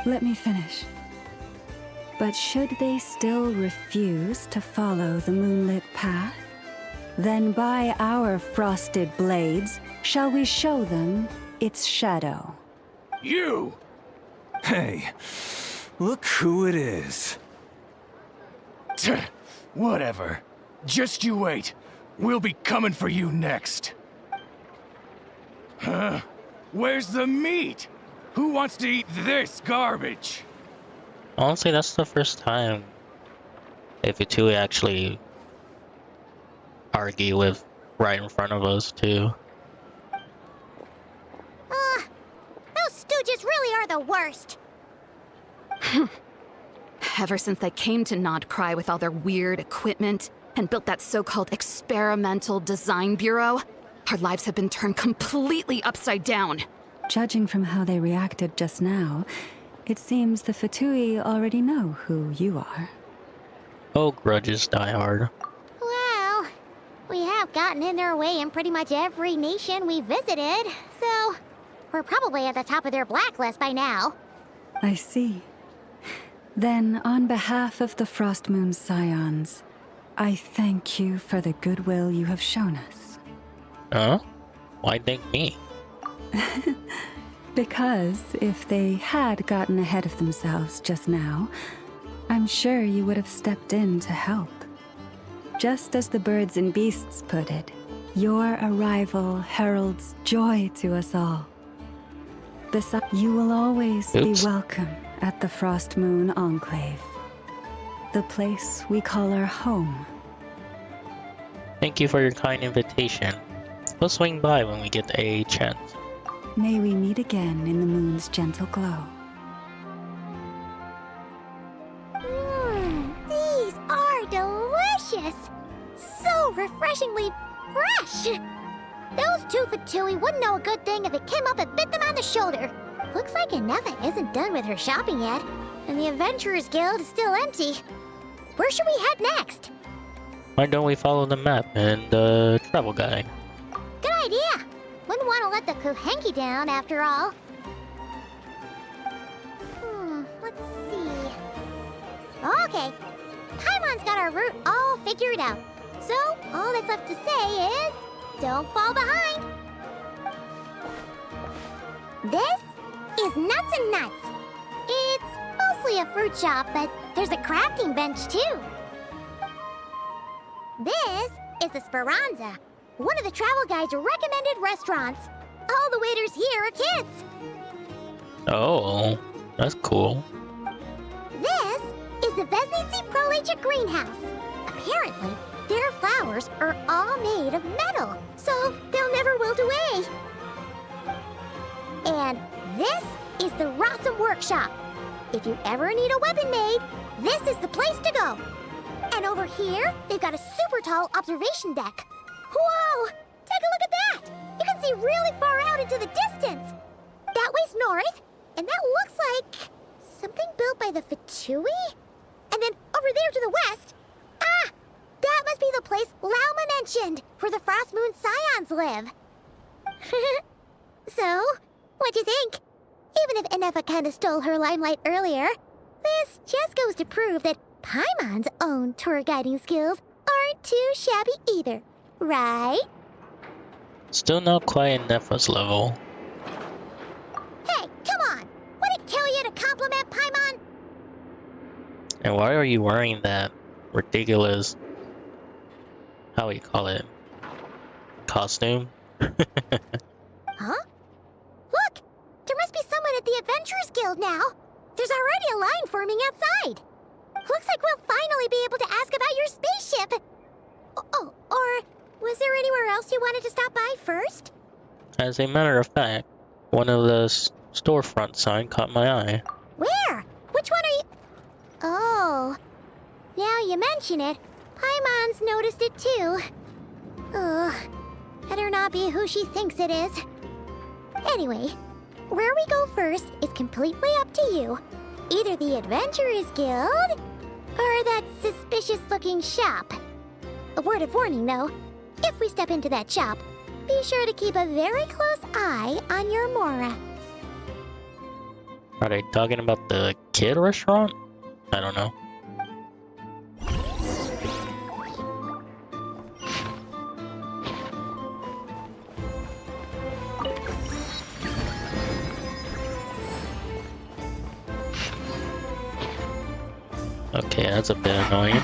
J: Let me finish. But should they still refuse to follow the moonlit path, then by our frosted blades shall we show them its shadow.
K: You!
H: Hey, look who it is.
K: Whatever. Just you wait. We'll be coming for you next. Huh? Where's the meat? Who wants to eat this garbage?
A: Honestly, that's the first time if the two actually argue with right in front of us, too.
G: Those stooges really are the worst.
L: Ever since they came to Nodcry with all their weird equipment and built that so-called experimental design bureau, our lives have been turned completely upside down.
J: Judging from how they reacted just now, it seems the Fatui already know who you are.
A: Oh, grudges die hard.
G: Well, we have gotten in their way in pretty much every nation we visited, so we're probably at the top of their blacklist by now.
J: I see. Then, on behalf of the Frost Moon Scions, I thank you for the goodwill you have shown us.
A: Huh? Why thank me?
J: Because if they had gotten ahead of themselves just now, I'm sure you would have stepped in to help. Just as the birds and beasts put it, your arrival heralds joy to us all. Besides, you will always be welcome at the Frost Moon Enclave, the place we call our home.
A: Thank you for your kind invitation. We'll swing by when we get a chance.
J: May we meet again in the moon's gentle glow.
G: These are delicious! So refreshingly fresh! Those two Fatui wouldn't know a good thing if it came up and bit them on the shoulder. Looks like Anefa isn't done with her shopping yet, and the Adventurers Guild is still empty. Where should we head next?
A: Why don't we follow the map and the travel guide?
G: Good idea! Wouldn't want to let the Kuhenki down, after all. Let's see... Okay, Paimon's got our route all figured out. So, all that's left to say is... don't fall behind! This is Nuts and Nuts. It's mostly a fruit shop, but there's a crafting bench, too. This is the Speranza, one of the travel guide's recommended restaurants. All the waiters here are kids.
A: Oh, that's cool.
G: This is the Vesnici Prolegia greenhouse. Apparently, their flowers are all made of metal, so they'll never wilt away. And this is the Rossum Workshop. If you ever need a weapon made, this is the place to go. And over here, they've got a super tall observation deck. Whoa! Take a look at that! You can see really far out into the distance. That way's north, and that looks like something built by the Fatui? And then over there to the west, that must be the place Lauma mentioned, where the Frost Moon Scions live. So, what'd you think? Even if Anefa kinda stole her limelight earlier, this just goes to prove that Paimon's own tour guiding skills aren't too shabby either, right?
A: Still not quite in Nefa's level.
G: Hey, come on! Would it kill you to compliment Paimon?
A: And why are you wearing that ridiculous, how do you call it, costume?
G: Huh? Look! There must be someone at the Adventurers Guild now. There's already a line forming outside. Looks like we'll finally be able to ask about your spaceship. Oh, or was there anywhere else you wanted to stop by first?
A: As a matter of fact, one of the storefront sign caught my eye.
G: Where? Which one are you? Oh, now you mention it, Paimon's noticed it too. Ugh, better not be who she thinks it is. Anyway, where we go first is completely up to you. Either the Adventurers Guild, or that suspicious-looking shop. A word of warning, though. If we step into that shop, be sure to keep a very close eye on your Mora.
A: Are they talking about the kid restaurant? I don't know. Okay, that's a bit annoying.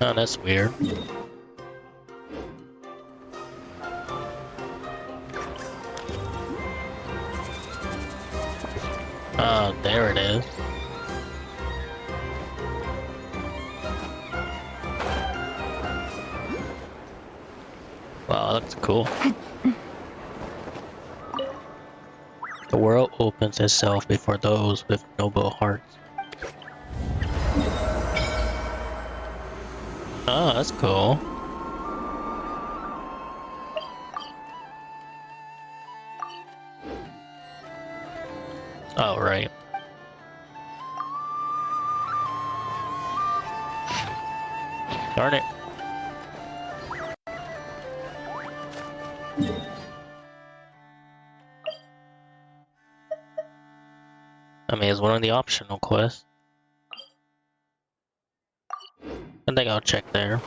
A: Oh, that's weird. Oh, there it is. Wow, that's cool. The world opens itself before those with noble hearts. Oh, that's cool. Oh, right. Darn it. I mean, it's one of the optional quests. I think I'll check there.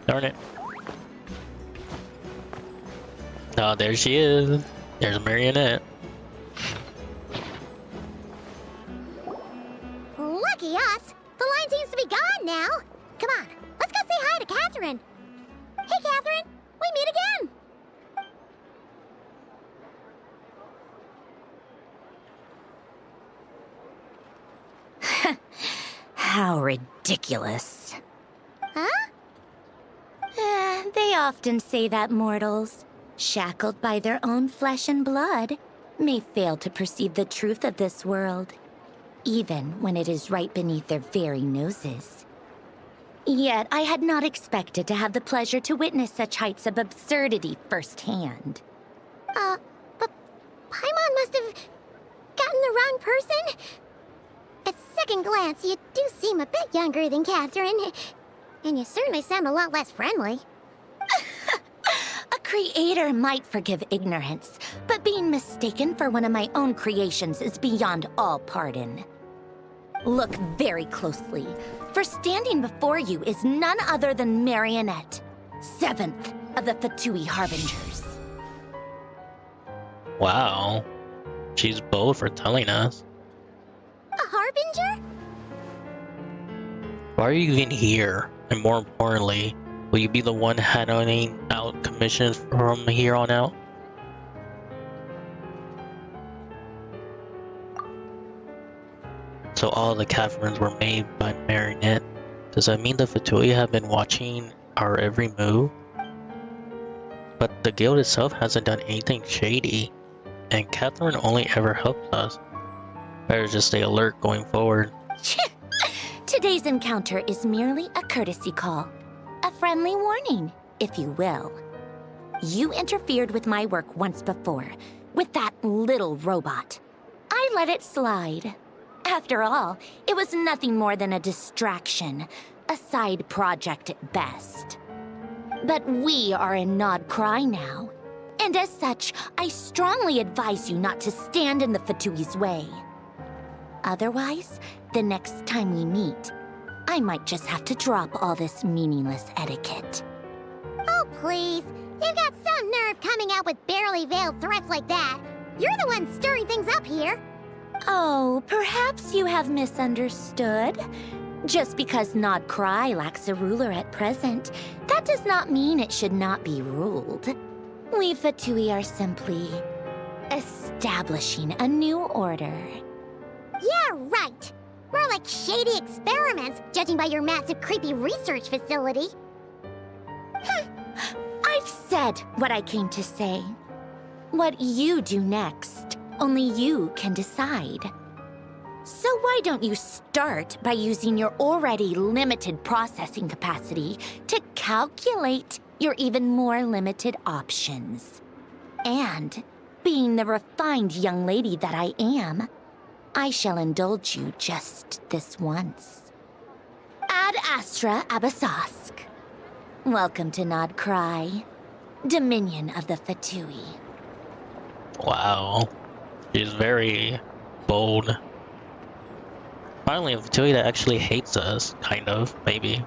A: Darn it. Oh, there she is. There's Marionette.
G: Lucky us! The line seems to be gone now. Come on, let's go say hi to Catherine. Hey, Catherine, we meet again.
B: How ridiculous.
G: Huh?
B: They often say that mortals, shackled by their own flesh and blood, may fail to perceive the truth of this world, even when it is right beneath their very noses. Yet I had not expected to have the pleasure to witness such heights of absurdity firsthand.
G: But Paimon must have gotten the wrong person. At second glance, you do seem a bit younger than Catherine, and you certainly sound a lot less friendly.
B: A creator might forgive ignorance, but being mistaken for one of my own creations is beyond all pardon. Look very closely, for standing before you is none other than Marionette, 7th of the Fatui Harbingers.
A: Wow. She's bold for telling us.
G: A Harbinger?
A: Why are you even here? And more importantly, will you be the one handing out commissions from here on out? So all the Catherines were made by Marionette. Does that mean the Fatui have been watching our every move? But the guild itself hasn't done anything shady, and Catherine only ever helps us. Better just stay alert going forward.
B: Today's encounter is merely a courtesy call. A friendly warning, if you will. You interfered with my work once before, with that little robot. I let it slide. After all, it was nothing more than a distraction, a side project at best. But we are in Nod Cry now, and as such, I strongly advise you not to stand in the Fatui's way. Otherwise, the next time we meet, I might just have to drop all this meaningless etiquette.
G: Oh, please. You've got some nerve coming out with barely veiled threats like that. You're the one stirring things up here.
B: Oh, perhaps you have misunderstood. Just because Nod Cry lacks a ruler at present, that does not mean it should not be ruled. We Fatui are simply establishing a new order.
G: Yeah, right. More like shady experiments, judging by your massive creepy research facility.
B: I've said what I came to say. What you do next, only you can decide. So why don't you start by using your already limited processing capacity to calculate your even more limited options? And, being the refined young lady that I am, I shall indulge you just this once. Ad Astra Abyssosque. Welcome to Nod Cry, Dominion of the Fatui.
A: Wow. She's very bold. Finally, a Fatui that actually hates us, kind of, maybe.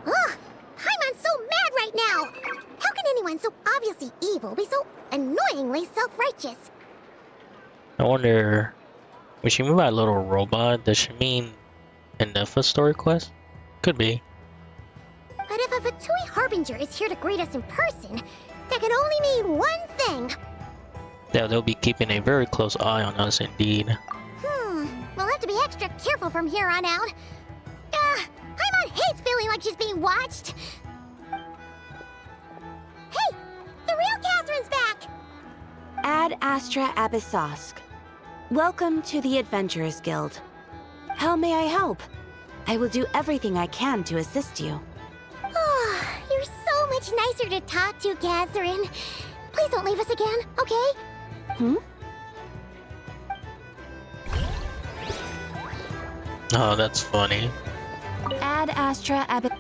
G: Ugh! Paimon's so mad right now! How can anyone so obviously evil be so annoyingly self-righteous?
A: I wonder, when she moved by a little robot, does she mean Nefa story quest? Could be.
G: But if a Fatui Harbinger is here to greet us in person, that can only mean one thing.
A: Yeah, they'll be keeping a very close eye on us indeed.
G: We'll have to be extra careful from here on out. Paimon hates feeling like she's being watched. Hey! The real Catherine's back!
M: Ad Astra Abyssosque. Welcome to the Adventurers Guild. How may I help? I will do everything I can to assist you.
G: Oh, you're so much nicer to talk to, Catherine. Please don't leave us again, okay?
A: Oh, that's funny.
M: Ad Astra Abyssosque.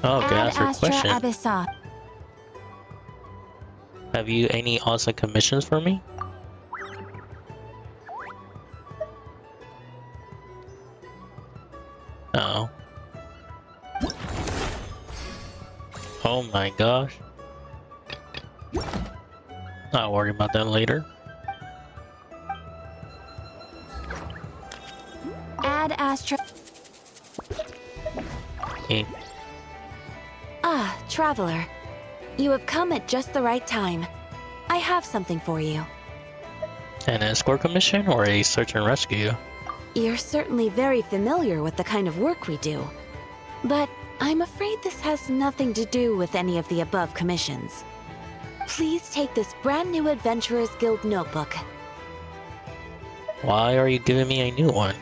A: Oh, can I ask her a question?
M: Abyssosque.
A: Have you any awesome commissions for me? Oh. Oh my gosh. I'll worry about that later.
M: Ad Astra.
A: Okay.
M: Ah, traveler. You have come at just the right time. I have something for you.
A: An escort commission or a search and rescue?
M: You're certainly very familiar with the kind of work we do. But I'm afraid this has nothing to do with any of the above commissions. Please take this brand new Adventurers Guild notebook.
A: Why are you giving me a new one?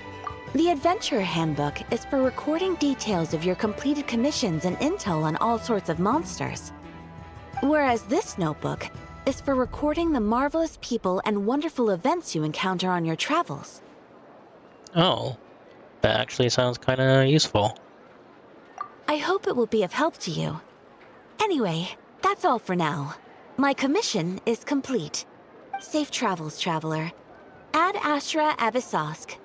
M: The Adventurer Handbook is for recording details of your completed commissions and intel on all sorts of monsters. Whereas this notebook is for recording the marvelous people and wonderful events you encounter on your travels.
A: Oh, that actually sounds kinda useful.
M: I hope it will be of help to you. Anyway, that's all for now. My commission is complete. Safe travels, traveler. Ad Astra Abyssosque.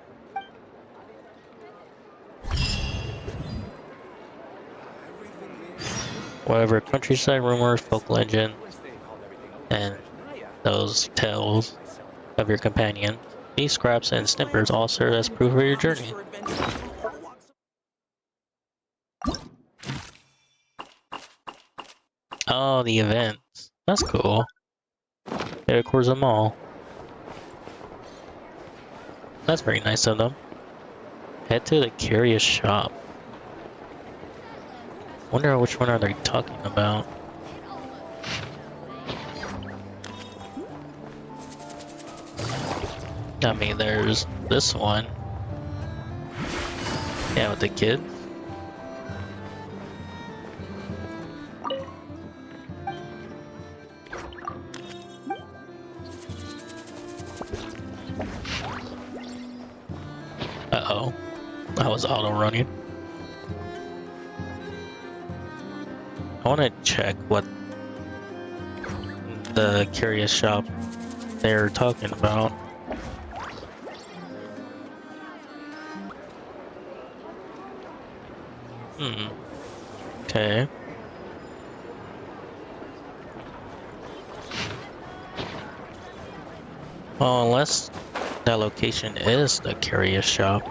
A: Whatever countryside rumors, folk legends, and those tales of your companion, these scraps and snippers all serve as proof of your journey. Oh, the events. That's cool. It records them all. That's very nice of them. Head to the curious shop. Wonder which one are they talking about? I mean, there's this one. Yeah, with the kids. Uh-oh. I was auto-running. I want to check what the curious shop they're talking about. Okay. Well, unless that location is the curious shop.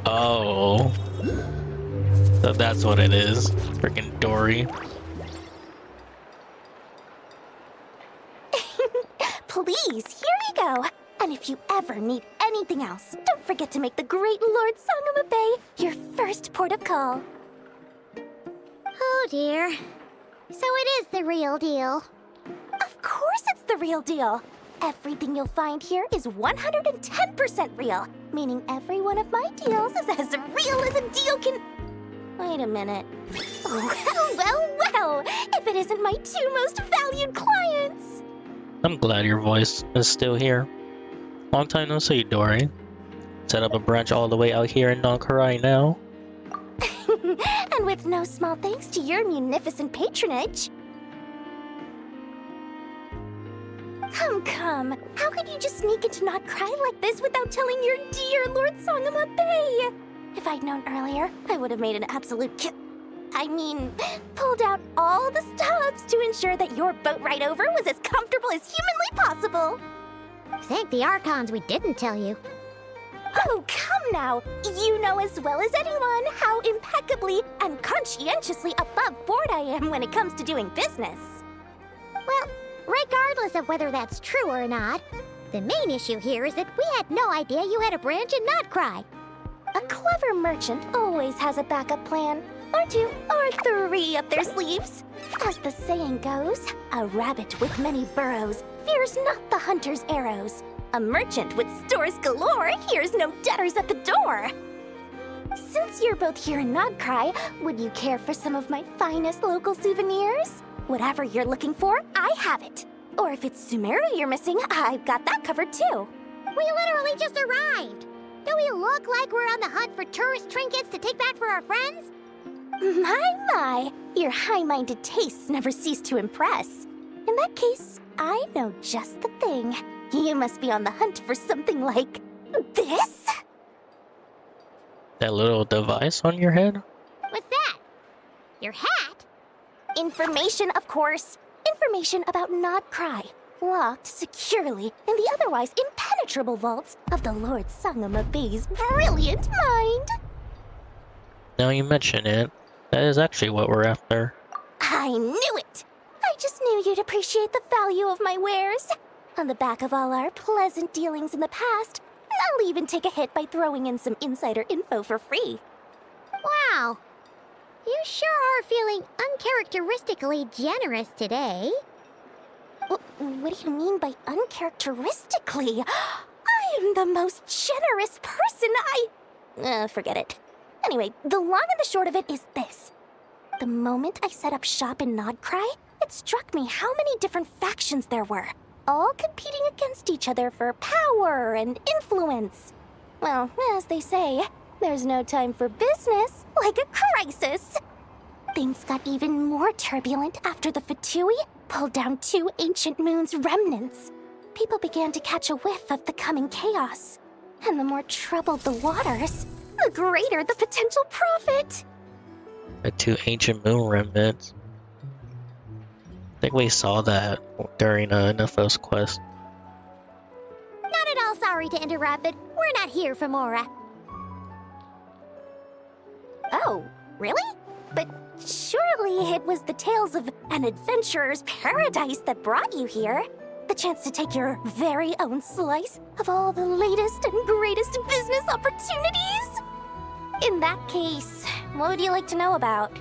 A: Oh. So that's what it is. Freaking Dory.
B: Please, here you go. And if you ever need anything else, don't forget to make the great Lord Sangama Bay your first port of call.
G: Oh dear. So it is the real deal.
B: Of course it's the real deal. Everything you'll find here is 110% real, meaning every one of my deals is as real as a deal can... Wait a minute. Well, if it isn't my two most valued clients.
A: I'm glad your voice is still here. Long time no see, Dory. Set up a branch all the way out here in Nonkarai now.
B: And with no small thanks to your munificent patronage. Come. How could you just sneak into Not Cry like this without telling your dear Lord Sangama Bay? If I'd known earlier, I would have made an absolute pulled out all the stops to ensure that your boat ride over was as comfortable as humanly possible.
G: Thank the Archons we didn't tell you.
B: Oh, come now! You know as well as anyone how impeccably and conscientiously above board I am when it comes to doing business.
G: Well, regardless of whether that's true or not, the main issue here is that we had no idea you had a branch in Not Cry.
B: A clever merchant always has a backup plan, or two, or three up their sleeves. As the saying goes, a rabbit with many burrows fears not the hunter's arrows. A merchant with stores galore hears no debtors at the door. Since you're both here in Not Cry, would you care for some of my finest local souvenirs? Whatever you're looking for, I have it. Or if it's Sumeru you're missing, I've got that covered too.
G: We literally just arrived. Do we look like we're on the hunt for tourist trinkets to take back for our friends?
B: My, your high-minded tastes never cease to impress. In that case, I know just the thing. You must be on the hunt for something like this?
A: That little device on your head?
G: What's that? Your hat?
B: Information, of course. Information about Not Cry, locked securely in the otherwise impenetrable vaults of the Lord Sangama Bay's brilliant mind.
A: Now you mention it, that is actually what we're after.
B: I knew it! I just knew you'd appreciate the value of my wares. On the back of all our pleasant dealings in the past, I'll even take a hit by throwing in some insider info for free.
G: Wow. You sure are feeling uncharacteristically generous today.
B: What do you mean by uncharacteristically? I am the most generous person forget it. Anyway, the long and the short of it is this. The moment I set up shop in Not Cry, it struck me how many different factions there were, all competing against each other for power and influence. Well, as they say, there's no time for business like a crisis. Things got even more turbulent after the Fatui pulled down 2 ancient moon's remnants. People began to catch a whiff of the coming chaos. And the more troubled the waters, the greater the potential profit.
A: The 2 ancient moon remnants. I think we saw that during Nephos quest.
G: Not at all sorry to interrupt, but we're not here for Mora.
B: Oh, really? But surely it was the tales of an adventurer's paradise that brought you here. The chance to take your very own slice of all the latest and greatest business opportunities? In that case, what would you like to know about?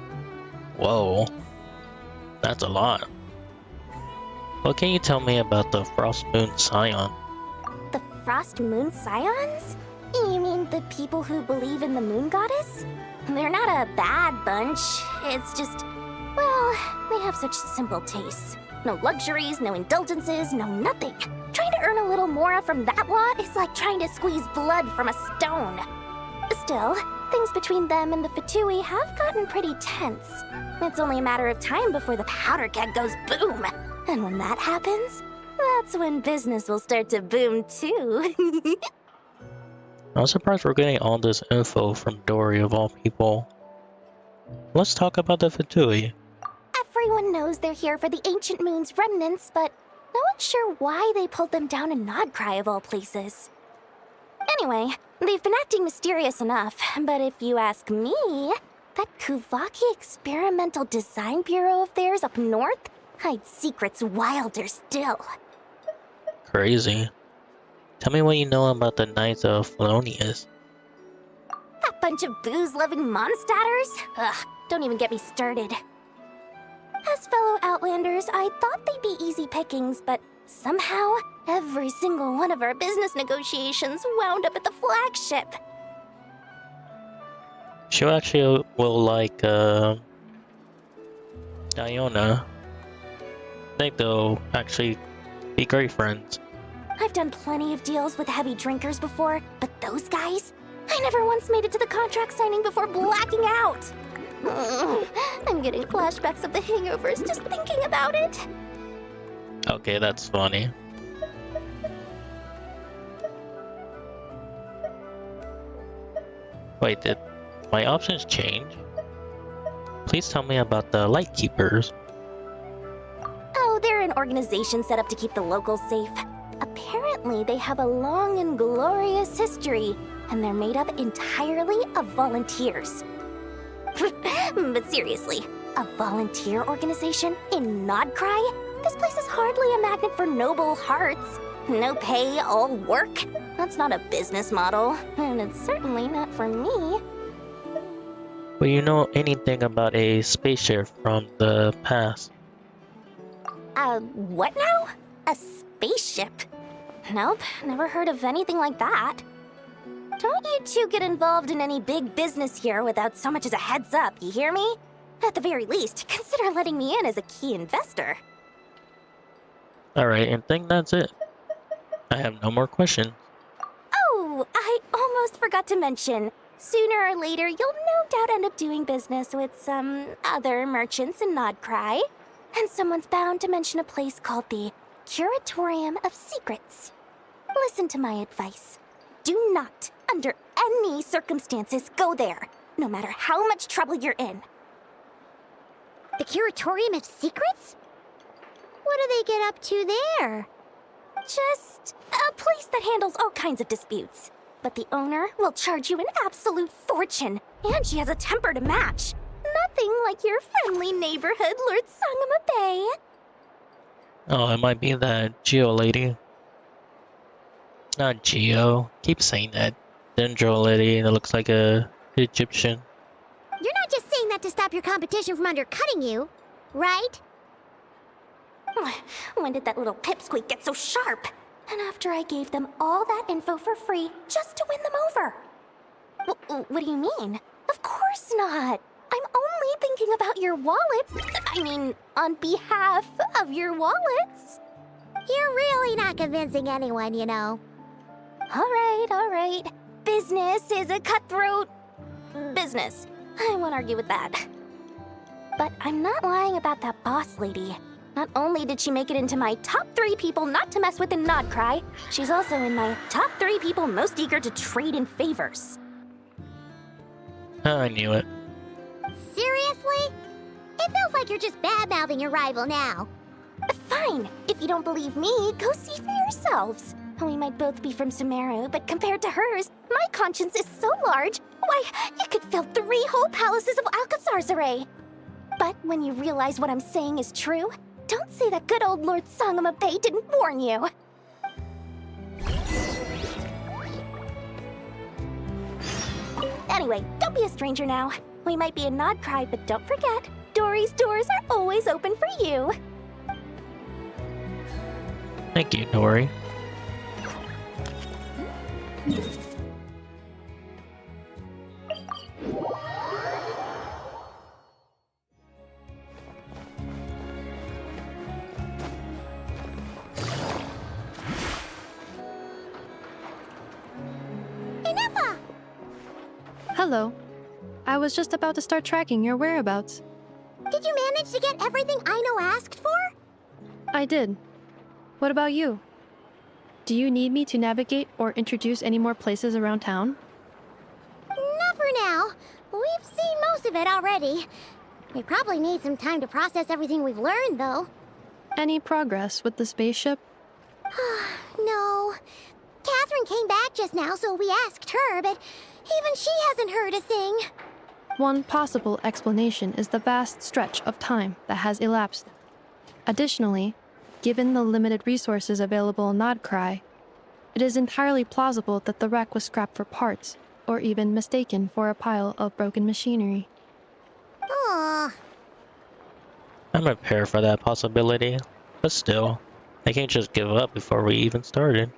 A: Whoa. That's a lot. What can you tell me about the Frost Moon Scion?
B: The Frost Moon Scions? You mean the people who believe in the moon goddess? They're not a bad bunch. It's just Well, they have such simple tastes. No luxuries, no indulgences, no nothing. Trying to earn a little more from that lot is like trying to squeeze blood from a stone. Still, things between them and the Fatui have gotten pretty tense. It's only a matter of time before the powder keg goes boom. And when that happens, that's when business will start to boom too.
A: I'm surprised we're getting all this info from Dory of all people. Let's talk about the Fatui.
B: Everyone knows they're here for the Ancient Moon's remnants, but no one's sure why they pulled them down in Nodcry of all places. Anyway, they've been acting mysterious enough, but if you ask me, that Kuvaki Experimental Design Bureau of theirs up north hides secrets wilder still.
A: Crazy. Tell me what you know about the Knights of Felonius.
B: That bunch of booze-loving monstaters? Ugh, don't even get me started. As fellow Outlanders, I thought they'd be easy pickings, but somehow, every single one of our business negotiations wound up at the flagship.
A: She actually will like Diona. I think they'll actually be great friends.
B: I've done plenty of deals with heavy drinkers before, but those guys? I never once made it to the contract signing before blacking out. I'm getting flashbacks of the hangovers just thinking about it.
A: Okay, that's funny. Wait, did my options change? Please tell me about the Lightkeepers.
B: Oh, they're an organization set up to keep the locals safe. Apparently, they have a long and glorious history, and they're made up entirely of volunteers. But seriously, a volunteer organization in Nodcry? This place is hardly a magnet for noble hearts. No pay, all work? That's not a business model, and it's certainly not for me.
A: Will you know anything about a spaceship from the past?
B: What now? A spaceship? Nope, never heard of anything like that. Don't you two get involved in any big business here without so much as a heads up, you hear me? At the very least, consider letting me in as a key investor.
A: Alright, and think that's it. I have no more questions.
B: Oh, I almost forgot to mention. Sooner or later, you'll no doubt end up doing business with some other merchants in Nodcry. And someone's bound to mention a place called the Curatorium of Secrets. Listen to my advice. Do not, under any circumstances, go there, no matter how much trouble you're in.
G: The Curatorium of Secrets? What do they get up to there?
B: Just a place that handles all kinds of disputes. But the owner will charge you an absolute fortune, and she has a temper to match. Nothing like your friendly neighborhood, Lord Sangama Bay.
A: Oh, it might be that Geo lady. Not Geo. Keep saying that. Dendro lady that looks like a Egyptian.
G: You're not just saying that to stop your competition from undercutting you, right?
B: When did that little pipsqueak get so sharp? And after I gave them all that info for free just to win them over. What do you mean? Of course not. I'm only thinking about your wallets. I mean, on behalf of your wallets.
G: You're really not convincing anyone, you know.
B: All right. Business is a cutthroat business. I won't argue with that. But I'm not lying about that boss lady. Not only did she make it into my top 3 people not to mess with in Nodcry, she's also in my top 3 people most eager to trade in favors.
A: I knew it.
G: Seriously? It feels like you're just bad-mouthing your rival now.
B: Fine. If you don't believe me, go see for yourselves. We might both be from Sumeru, but compared to hers, my conscience is so large, why, it could fill 3 whole palaces of Alcazar's array. But when you realize what I'm saying is true, don't say that good old Lord Sangama Bay didn't warn you. Anyway, don't be a stranger now. We might be in Nodcry, but don't forget, Dory's doors are always open for you.
A: Thank you, Dory.
C: Hello. I was just about to start tracking your whereabouts.
G: Did you manage to get everything Aino asked for?
C: I did. What about you? Do you need me to navigate or introduce any more places around town?
G: Not for now. We've seen most of it already. We probably need some time to process everything we've learned, though.
C: Any progress with the spaceship?
G: No. Catherine came back just now, so we asked her, but even she hasn't heard a thing.
C: One possible explanation is the vast stretch of time that has elapsed. Additionally, given the limited resources available in Nodcry, it is entirely plausible that the wreck was scrapped for parts, or even mistaken for a pile of broken machinery.
G: Aww.
A: I'm prepared for that possibility, but still, I can't just give up before we even started.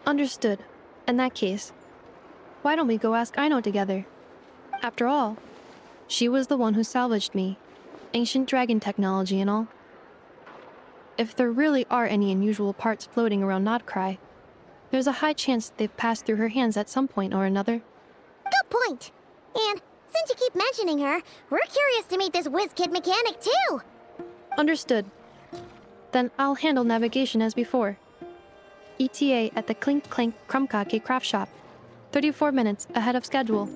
C: Understood. In that case, why don't we go ask Aino together? After all, she was the one who salvaged me, ancient dragon technology and all. If there really are any unusual parts floating around Nodcry, there's a high chance they've passed through her hands at some point or another.
G: Good point. And since you keep mentioning her, we're curious to meet this whiz-kid mechanic, too.
C: Understood. Then I'll handle navigation as before. ETA at the Clink Clank Krumkake craft shop. 34 minutes ahead of schedule.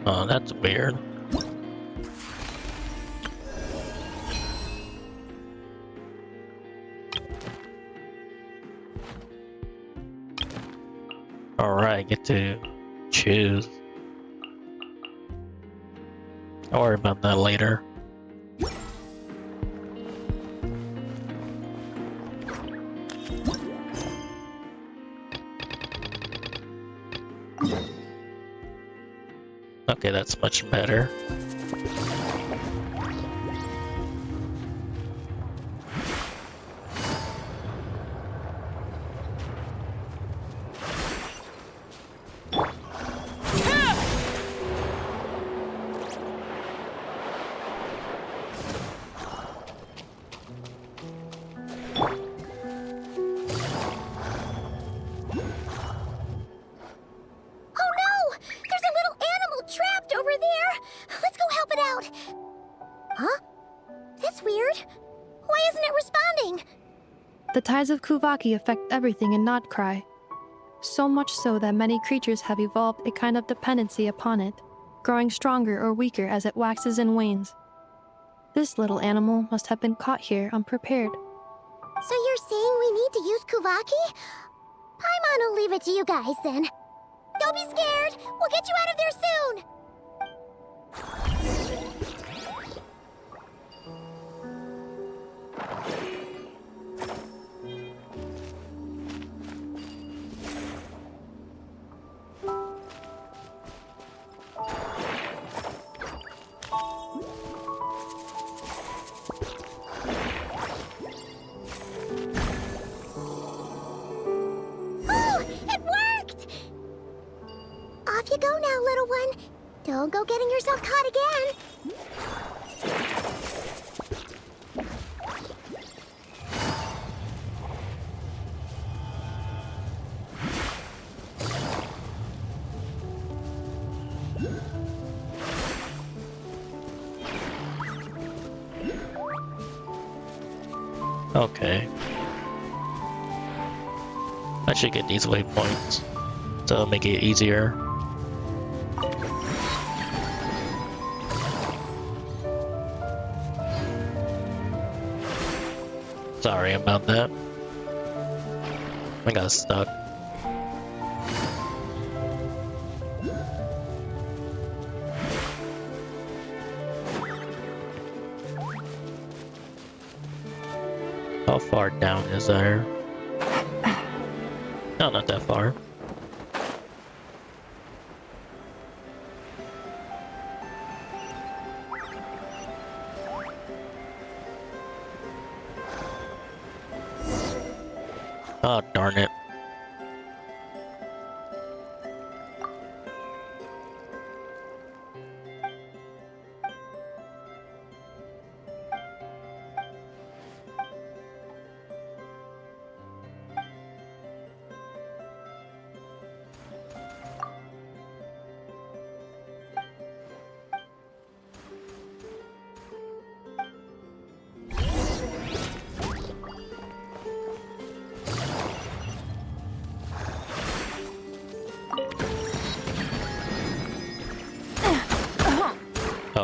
A: Oh, that's weird. Alright, get to choose. I'll worry about that later. Okay, that's much better.
C: The tides of Kuvaki affect everything in Nodcry. So much so that many creatures have evolved a kind of dependency upon it, growing stronger or weaker as it waxes and wanes. This little animal must have been caught here unprepared.
G: So you're saying we need to use Kuvaki? Paimon will leave it to you guys then. Don't be scared! We'll get you out of there soon! Off you go now, little one. Don't go getting yourself caught again.
A: Okay. I should get these waypoints to make it easier. Sorry about that. I got stuck. How far down is there? No, not that far. Oh, darn it.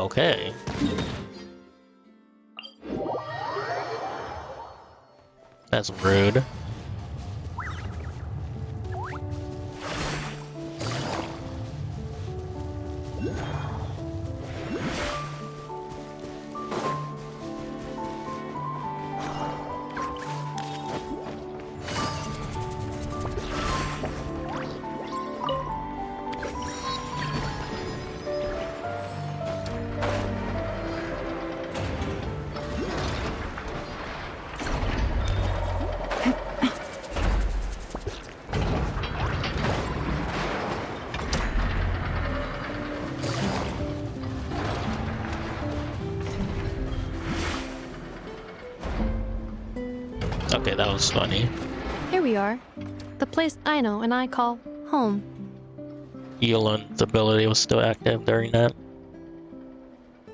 A: Okay. That's rude. Okay, that was funny.
C: Here we are. The place Aino and I call home.
A: Yulin's ability was still active during that.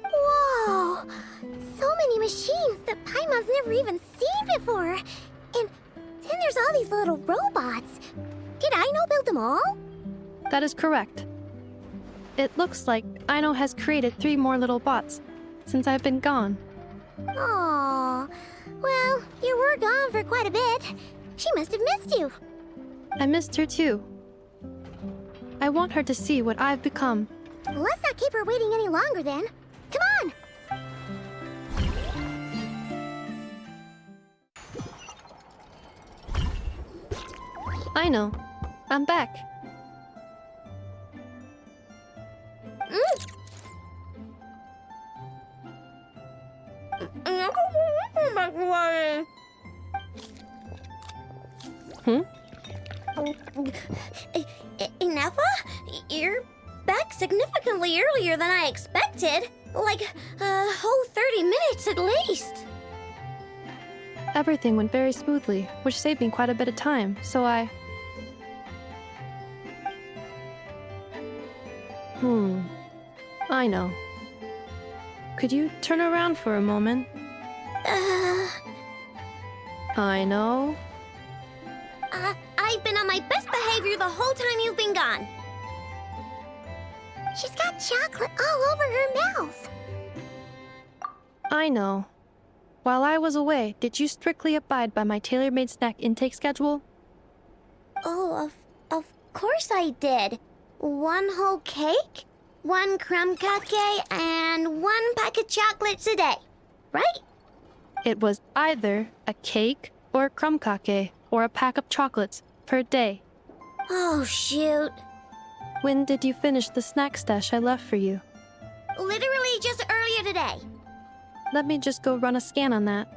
G: Whoa! So many machines that Paimon's never even seen before. And then there's all these little robots. Did Aino build them all?
C: That is correct. It looks like Aino has created 3 more little bots since I've been gone.
G: Aww. Well, you were gone for quite a bit. She must have missed you.
C: I missed her too. I want her to see what I've become.
G: Let's not keep her waiting any longer then. Come on!
C: Aino, I'm back.
G: Nefa? You're back significantly earlier than I expected. Like a whole 30 minutes at least.
C: Everything went very smoothly, which saved me quite a bit of time, so I... Aino. Could you turn around for a moment? Aino.
G: I've been on my best behavior the whole time you've been gone. She's got chocolate all over her mouth.
C: Aino. While I was away, did you strictly abide by my tailor-made snack intake schedule?
G: Oh, of course I did. 1 whole cake, 1 crumb cake, and 1 pack of chocolates a day, right?
C: It was either a cake or a crumb cake or a pack of chocolates per day.
G: Oh, shoot.
C: When did you finish the snack stash I left for you?
G: Literally just earlier today.
C: Let me just go run a scan on that.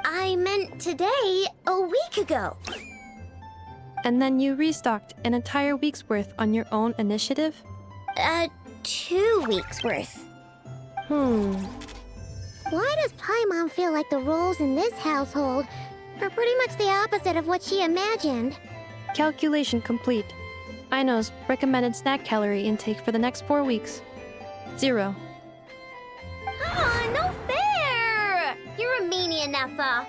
G: I meant today, a week ago.
C: And then you restocked an entire week's worth on your own initiative?
G: 2 weeks worth. Why does Paimon feel like the roles in this household are pretty much the opposite of what she imagined?
C: Calculation complete. Aino's recommended snack calorie intake for the next 4 weeks. 0.
G: No fair! You're a meanie, Nefa.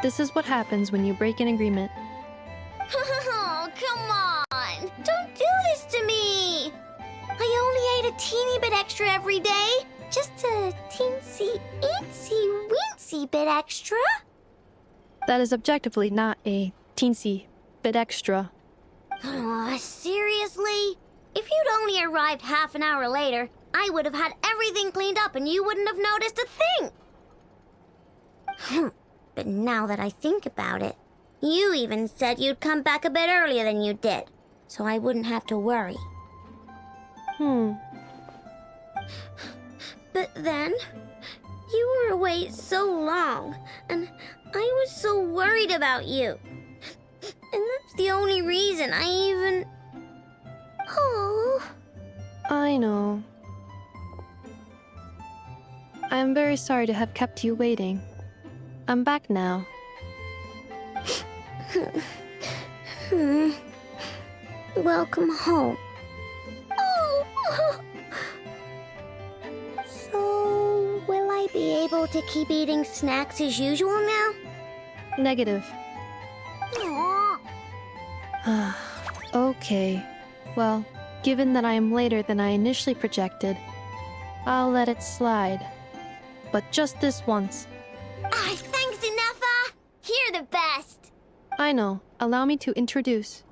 C: This is what happens when you break an agreement.
G: Oh, come on! Don't do this to me! I only ate a teeny bit extra every day. Just a teensy, eensy, weensy bit extra.
C: That is objectively not a teensy bit extra.
G: Oh, seriously? If you'd only arrived half an hour later, I would have had everything cleaned up and you wouldn't have noticed a thing. But now that I think about it, you even said you'd come back a bit earlier than you did, so I wouldn't have to worry. But then, you were away so long, and I was so worried about you. And that's the only reason I even... Oh.
C: I know. I am very sorry to have kept you waiting. I'm back now.
G: Welcome home. Oh. So, will I be able to keep eating snacks as usual now?
C: Negative.
G: Aww.
C: Okay. Well, given that I am later than I initially projected, I'll let it slide. But just this once.
G: Ah, thanks, Inefa! You're the best!
C: I know. Allow me to introduce.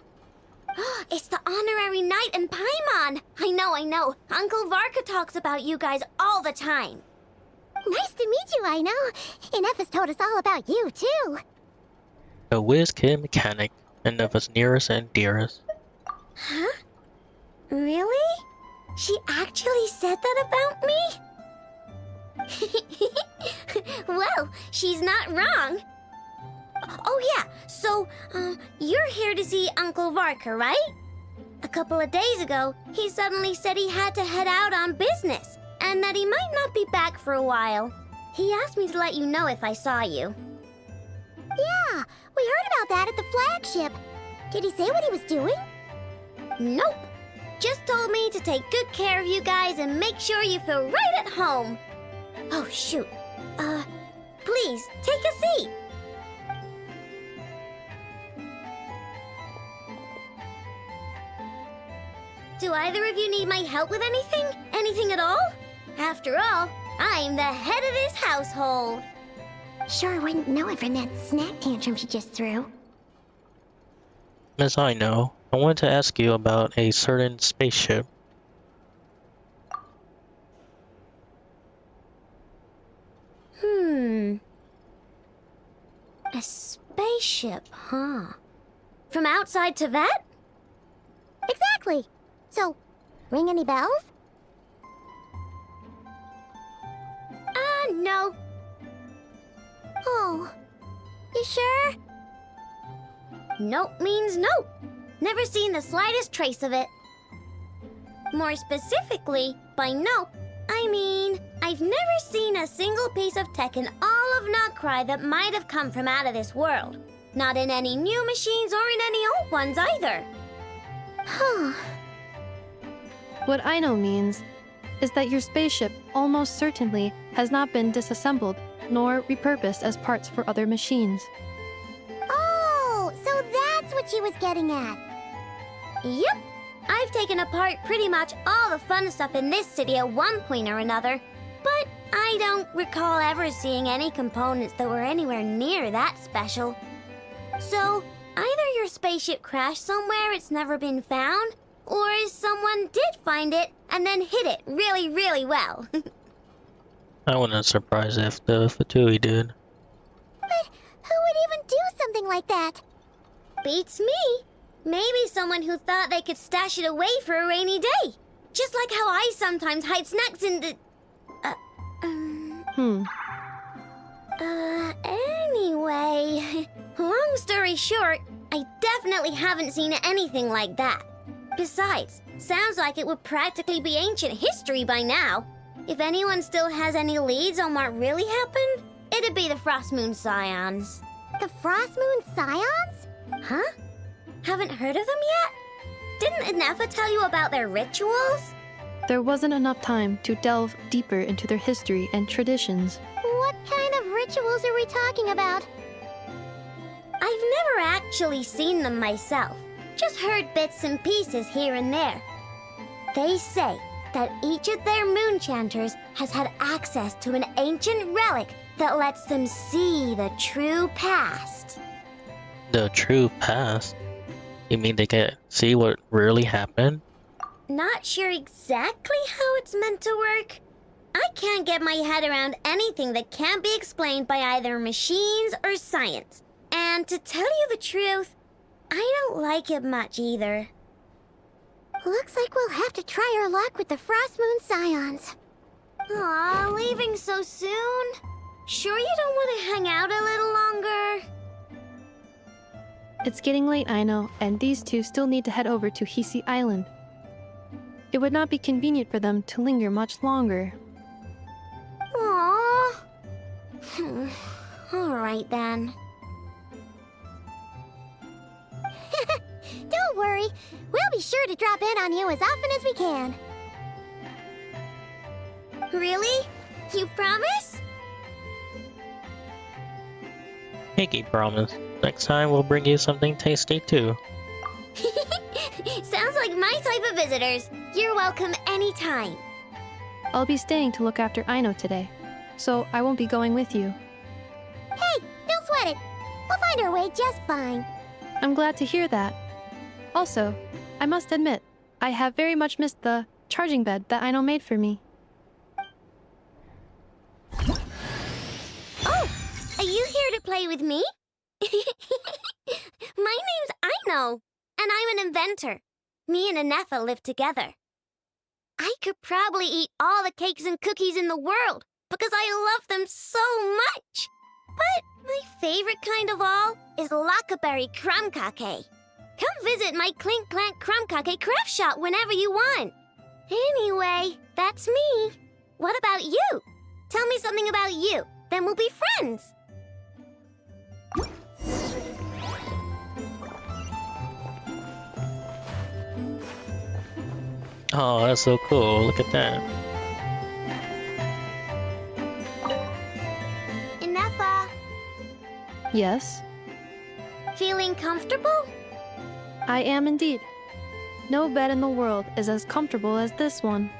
G: It's the honorary knight and Paimon! I know. Uncle Varka talks about you guys all the time. Nice to meet you, I know. Inefa's told us all about you, too.
A: A whiz kid mechanic, and of us nearest and dearest.
G: Huh? Really? She actually said that about me? Well, she's not wrong. Oh yeah, so, you're here to see Uncle Varka, right? A couple of days ago, he suddenly said he had to head out on business, and that he might not be back for a while. He asked me to let you know if I saw you. Yeah, we heard about that at the flagship. Did he say what he was doing? Nope. Just told me to take good care of you guys and make sure you feel right at home. Oh, shoot. Please, take a seat. Do either of you need my help with anything? Anything at all? After all, I'm the head of this household. Sure wouldn't know it from that snack tantrum she just threw.
A: As I know, I wanted to ask you about a certain spaceship.
G: A spaceship, huh? From outside to that? Exactly. So, ring any bells? No. Oh, you sure? Nope means nope. Never seen the slightest trace of it. More specifically, by nope, I mean, I've never seen a single piece of tech in all of Notcry that might have come from out of this world. Not in any new machines or in any old ones either.
C: What I know means is that your spaceship almost certainly has not been disassembled nor repurposed as parts for other machines.
G: Oh, so that's what she was getting at. Yep. I've taken apart pretty much all the fun stuff in this city at one point or another, but I don't recall ever seeing any components that were anywhere near that special. So, either your spaceship crashed somewhere it's never been found, or someone did find it and then hid it really, really well.
A: I wouldn't surprise if the Fatui did.
G: But who would even do something like that? Beats me. Maybe someone who thought they could stash it away for a rainy day. Just like how I sometimes hide snacks in the... Anyway... Long story short, I definitely haven't seen anything like that. Besides, sounds like it would practically be ancient history by now. If anyone still has any leads on what really happened, it'd be the Frost Moon Scions. The Frost Moon Scions? Huh? Haven't heard of them yet? Didn't Inefa tell you about their rituals?
C: There wasn't enough time to delve deeper into their history and traditions.
G: What kind of rituals are we talking about? I've never actually seen them myself. Just heard bits and pieces here and there. They say that each of their moon chanters has had access to an ancient relic that lets them see the true past.
A: The true past? You mean they can see what really happened?
G: Not sure exactly how it's meant to work. I can't get my head around anything that can't be explained by either machines or science. And to tell you the truth, I don't like it much either. Looks like we'll have to try our luck with the Frost Moon Scions. Aw, leaving so soon? Sure you don't want to hang out a little longer?
C: It's getting late, I know, and these two still need to head over to Hisi Island. It would not be convenient for them to linger much longer.
G: Aww. Alright then. Don't worry. We'll be sure to drop in on you as often as we can. Really? You promise?
A: Pinky promise. Next time we'll bring you something tasty too.
G: Sounds like my type of visitors. You're welcome anytime.
C: I'll be staying to look after Aino today, so I won't be going with you.
G: Hey, don't sweat it. We'll find our way just fine.
C: I'm glad to hear that. Also, I must admit, I have very much missed the charging bed that Aino made for me.
G: Oh, are you here to play with me? My name's Aino, and I'm an inventor. Me and Anefa live together. I could probably eat all the cakes and cookies in the world because I love them so much. But my favorite kind of all is Lackaberry Crumb Cake. Come visit my Clink Clank Crumb Cake craft shop whenever you want. Anyway, that's me. What about you? Tell me something about you, then we'll be friends.
A: Oh, that's so cool. Look at that.
G: Anefa,
C: Yes,
G: feeling comfortable?
C: I am indeed. No bed in the world is as comfortable as this one.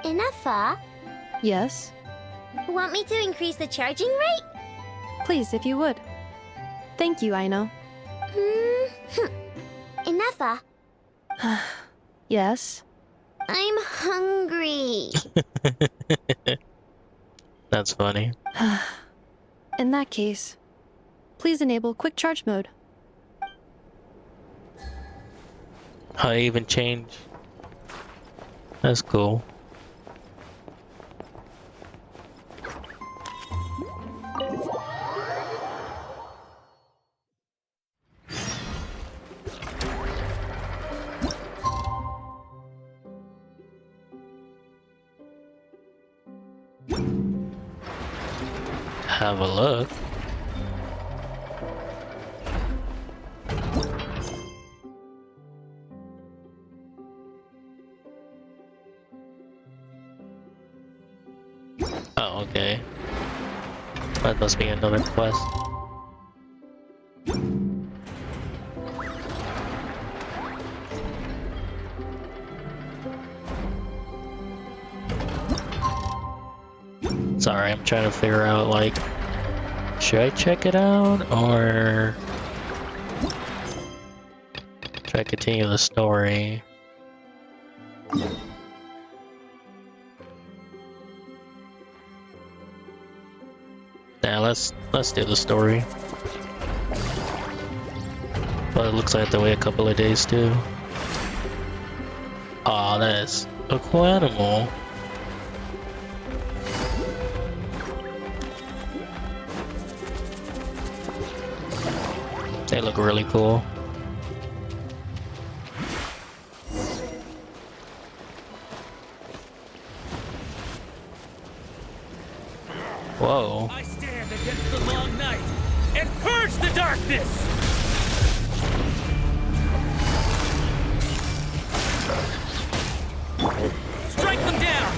G: Anefa,
C: Yes,
G: want me to increase the charging rate?
C: please, if you would. Thank you, Aino.
G: Anefa,
C: Yes,
G: I'm hungry.
A: That's funny.
C: in that case, please enable quick charge mode.
A: How I even change? That's cool. Have a look. Oh, okay. That must be another quest. Sorry, I'm trying to figure out, like, should I check it out, or should I continue the story? Yeah, let's do the story. But it looks like I have to wait a couple of days too. Aw, that is a cool animal. They look really cool. Whoa.
N: I stand against the long night and purge the darkness! Strike them down!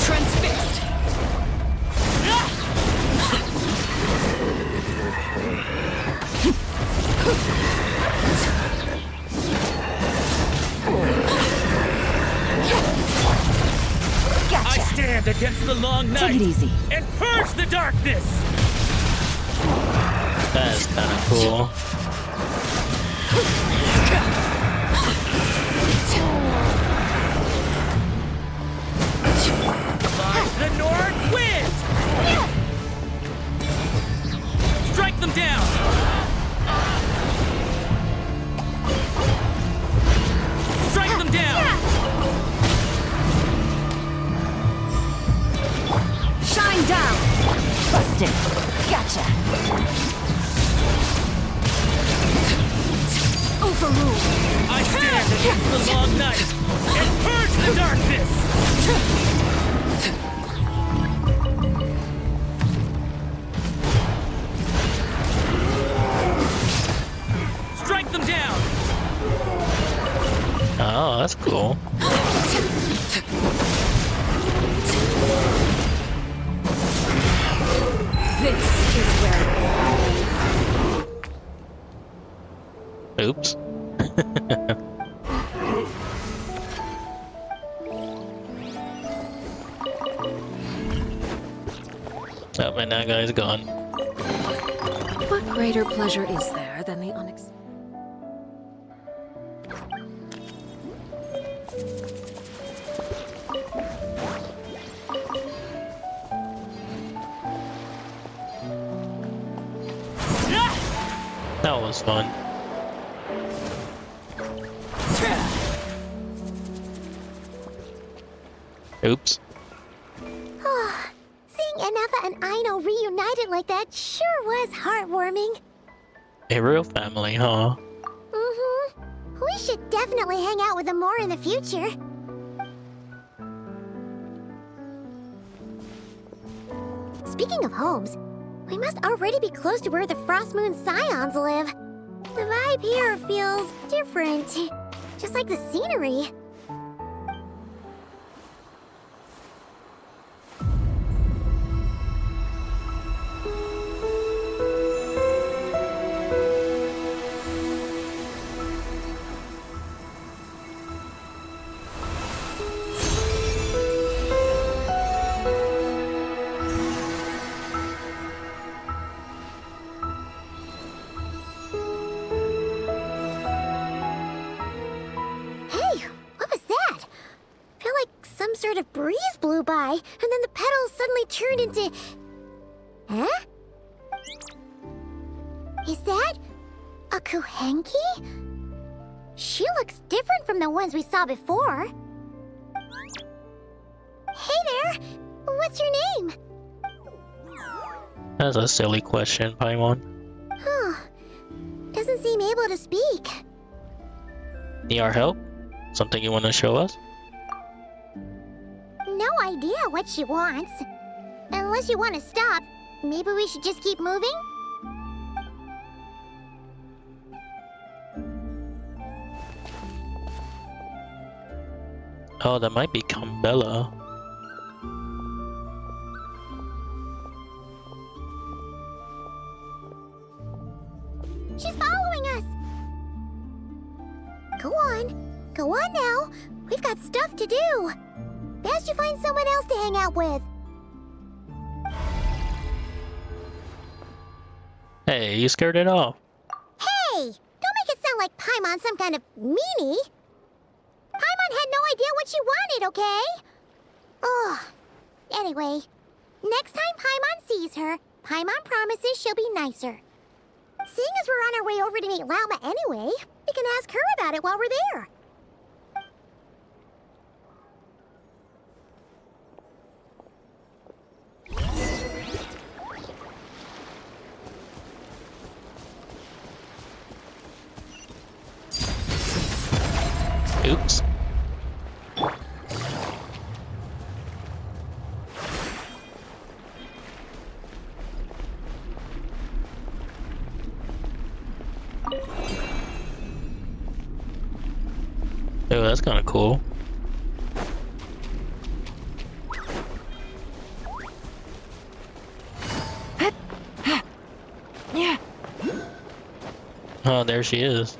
N: Transfixed!
J: Gotcha.
N: I stand against the long night
J: Take it easy.
N: and purge the darkness!
A: That is kind of cool.
N: Flies the north wind! Strike them down! Strike them down!
J: Shine down. Busted. Gotcha. Overruled.
N: I stand against the long night and purge the darkness! Strike them down!
A: Oh, that's cool.
J: This is where.
A: Oops. Oh, and that guy's gone.
O: What greater pleasure is there than the unexpected?
A: That was fun. Oops.
G: Seeing Anafa and Aino reunited like that sure was heartwarming.
A: A real family, huh?
G: Mm-hmm. We should definitely hang out with them more in the future. Speaking of homes, we must already be close to where the Frost Moon Scions live. The vibe here feels different, just like the scenery. Sort of breeze blew by, and then the petals suddenly turned into... Huh? Is that a Kuhenki? She looks different from the ones we saw before. Hey there! What's your name?
A: That's a silly question, Paimon.
G: Huh. Doesn't seem able to speak.
A: Need our help? Something you want to show us?
G: No idea what she wants. Unless you want to stop, maybe we should just keep moving?
A: Oh, that might be Bella.
G: She's following us! Go on. Go on now. We've got stuff to do. Best you find someone else to hang out with.
A: Hey, you scared it off.
G: Hey! Don't make it sound like Paimon's some kind of meanie. Paimon had no idea what she wanted, okay? Ugh. Anyway, next time Paimon sees her, Paimon promises she'll be nicer. Seeing as we're on our way over to meet Lauma anyway, we can ask her about it while we're there.
A: Oops. Oh, that's kind of cool. Oh, there she is.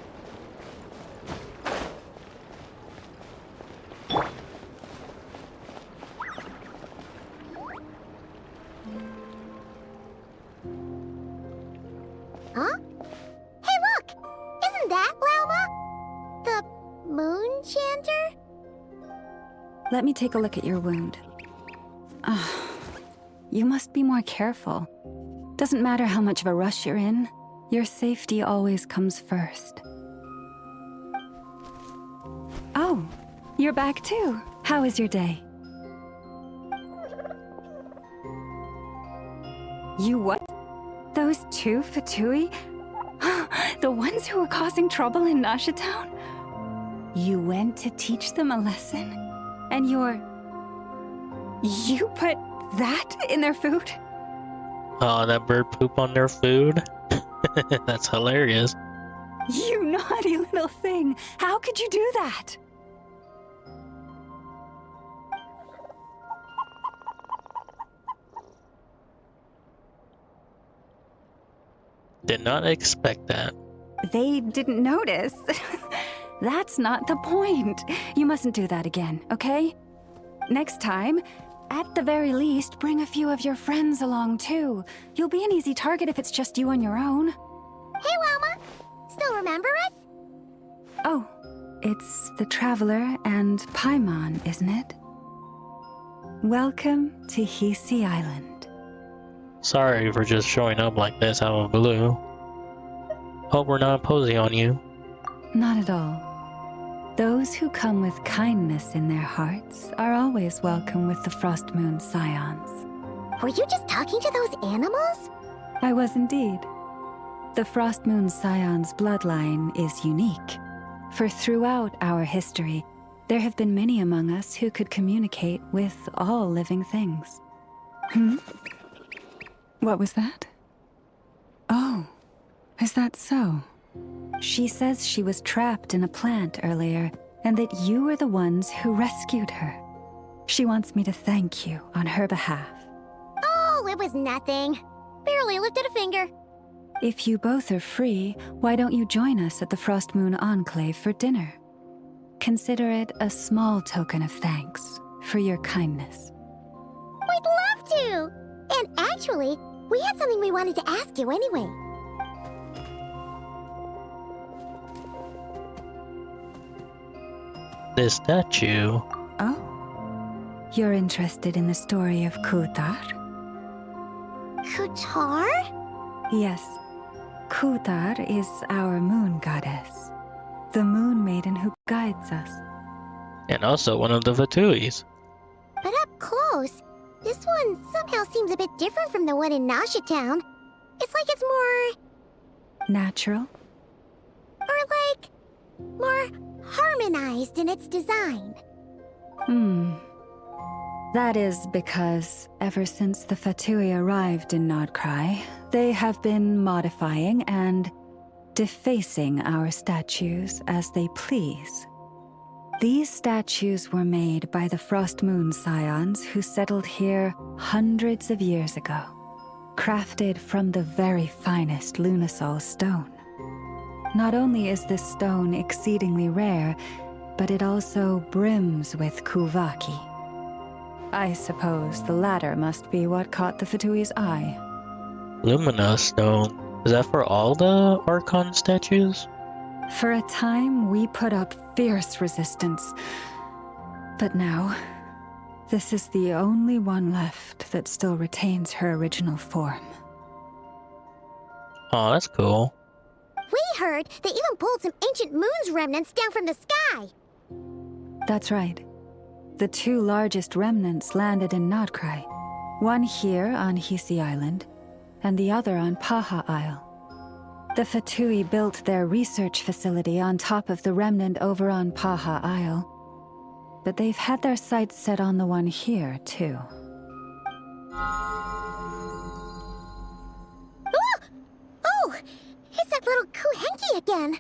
G: Huh? Hey, look! Isn't that Lauma? The moon chanter?
J: Let me take a look at your wound. You must be more careful. Doesn't matter how much of a rush you're in, your safety always comes first. Oh, you're back too. How was your day? You what? Those two Fatui? The ones who were causing trouble in Nasha Town? You went to teach them a lesson? And you put that in their food?
A: Oh, that bird poop on their food? That's hilarious.
J: You naughty little thing. How could you do that?
A: Did not expect that.
J: They didn't notice. That's not the point. You mustn't do that again, okay? Next time, At the very least, bring a few of your friends along too. You'll be an easy target if it's just you on your own.
G: Hey, Wilma! Still remember us?
J: Oh, it's the Traveler and Paimon, isn't it? Welcome to Hisi Island.
A: Sorry for just showing up like this out of the blue. Hope we're not imposing on you.
J: Not at all. Those who come with kindness in their hearts are always welcome with the Frost Moon Scions.
G: Were you just talking to those animals?
J: I was indeed. The Frost Moon Scions bloodline is unique, for throughout our history, there have been many among us who could communicate with all living things. What was that? Oh, is that so? She says she was trapped in a plant earlier, and that you were the ones who rescued her. She wants me to thank you on her behalf.
G: Oh, it was nothing. Barely lifted a finger.
J: If you both are free, why don't you join us at the Frost Moon Enclave for dinner? Consider it a small token of thanks for your kindness.
G: We'd love to! And actually, we had something we wanted to ask you anyway.
A: This statue.
J: Oh? You're interested in the story of Kutar?
G: Kutar?
J: Yes. Kutar is our moon goddess. The moon maiden who guides us.
A: And also one of the Vatuis.
G: But up close, this one somehow seems a bit different from the one in Nasha Town. It's like it's more...
J: natural?
G: Or like... more harmonized in its design.
J: That is because ever since the Fatui arrived in Nodcry, they have been modifying and defacing our statues as they please. These statues were made by the Frost Moon Scions who settled here hundreds of years ago, crafted from the very finest Lunasol stone. Not only is this stone exceedingly rare, but it also brims with Kuvaki. I suppose the latter must be what caught the Fatui's eye.
A: Lumina stone. Is that for all the Archon statues?
J: For a time, we put up fierce resistance. But now, this is the only one left that still retains her original form.
A: Oh, that's cool.
G: We heard they even pulled some ancient moon's remnants down from the sky.
J: That's right. The two largest remnants landed in Nodcry. One here on Hisi Island, and the other on Paha Isle. The Fatui built their research facility on top of the remnant over on Paha Isle. But they've had their sights set on the one here, too.
G: Oh! It's that little Kuhenki again!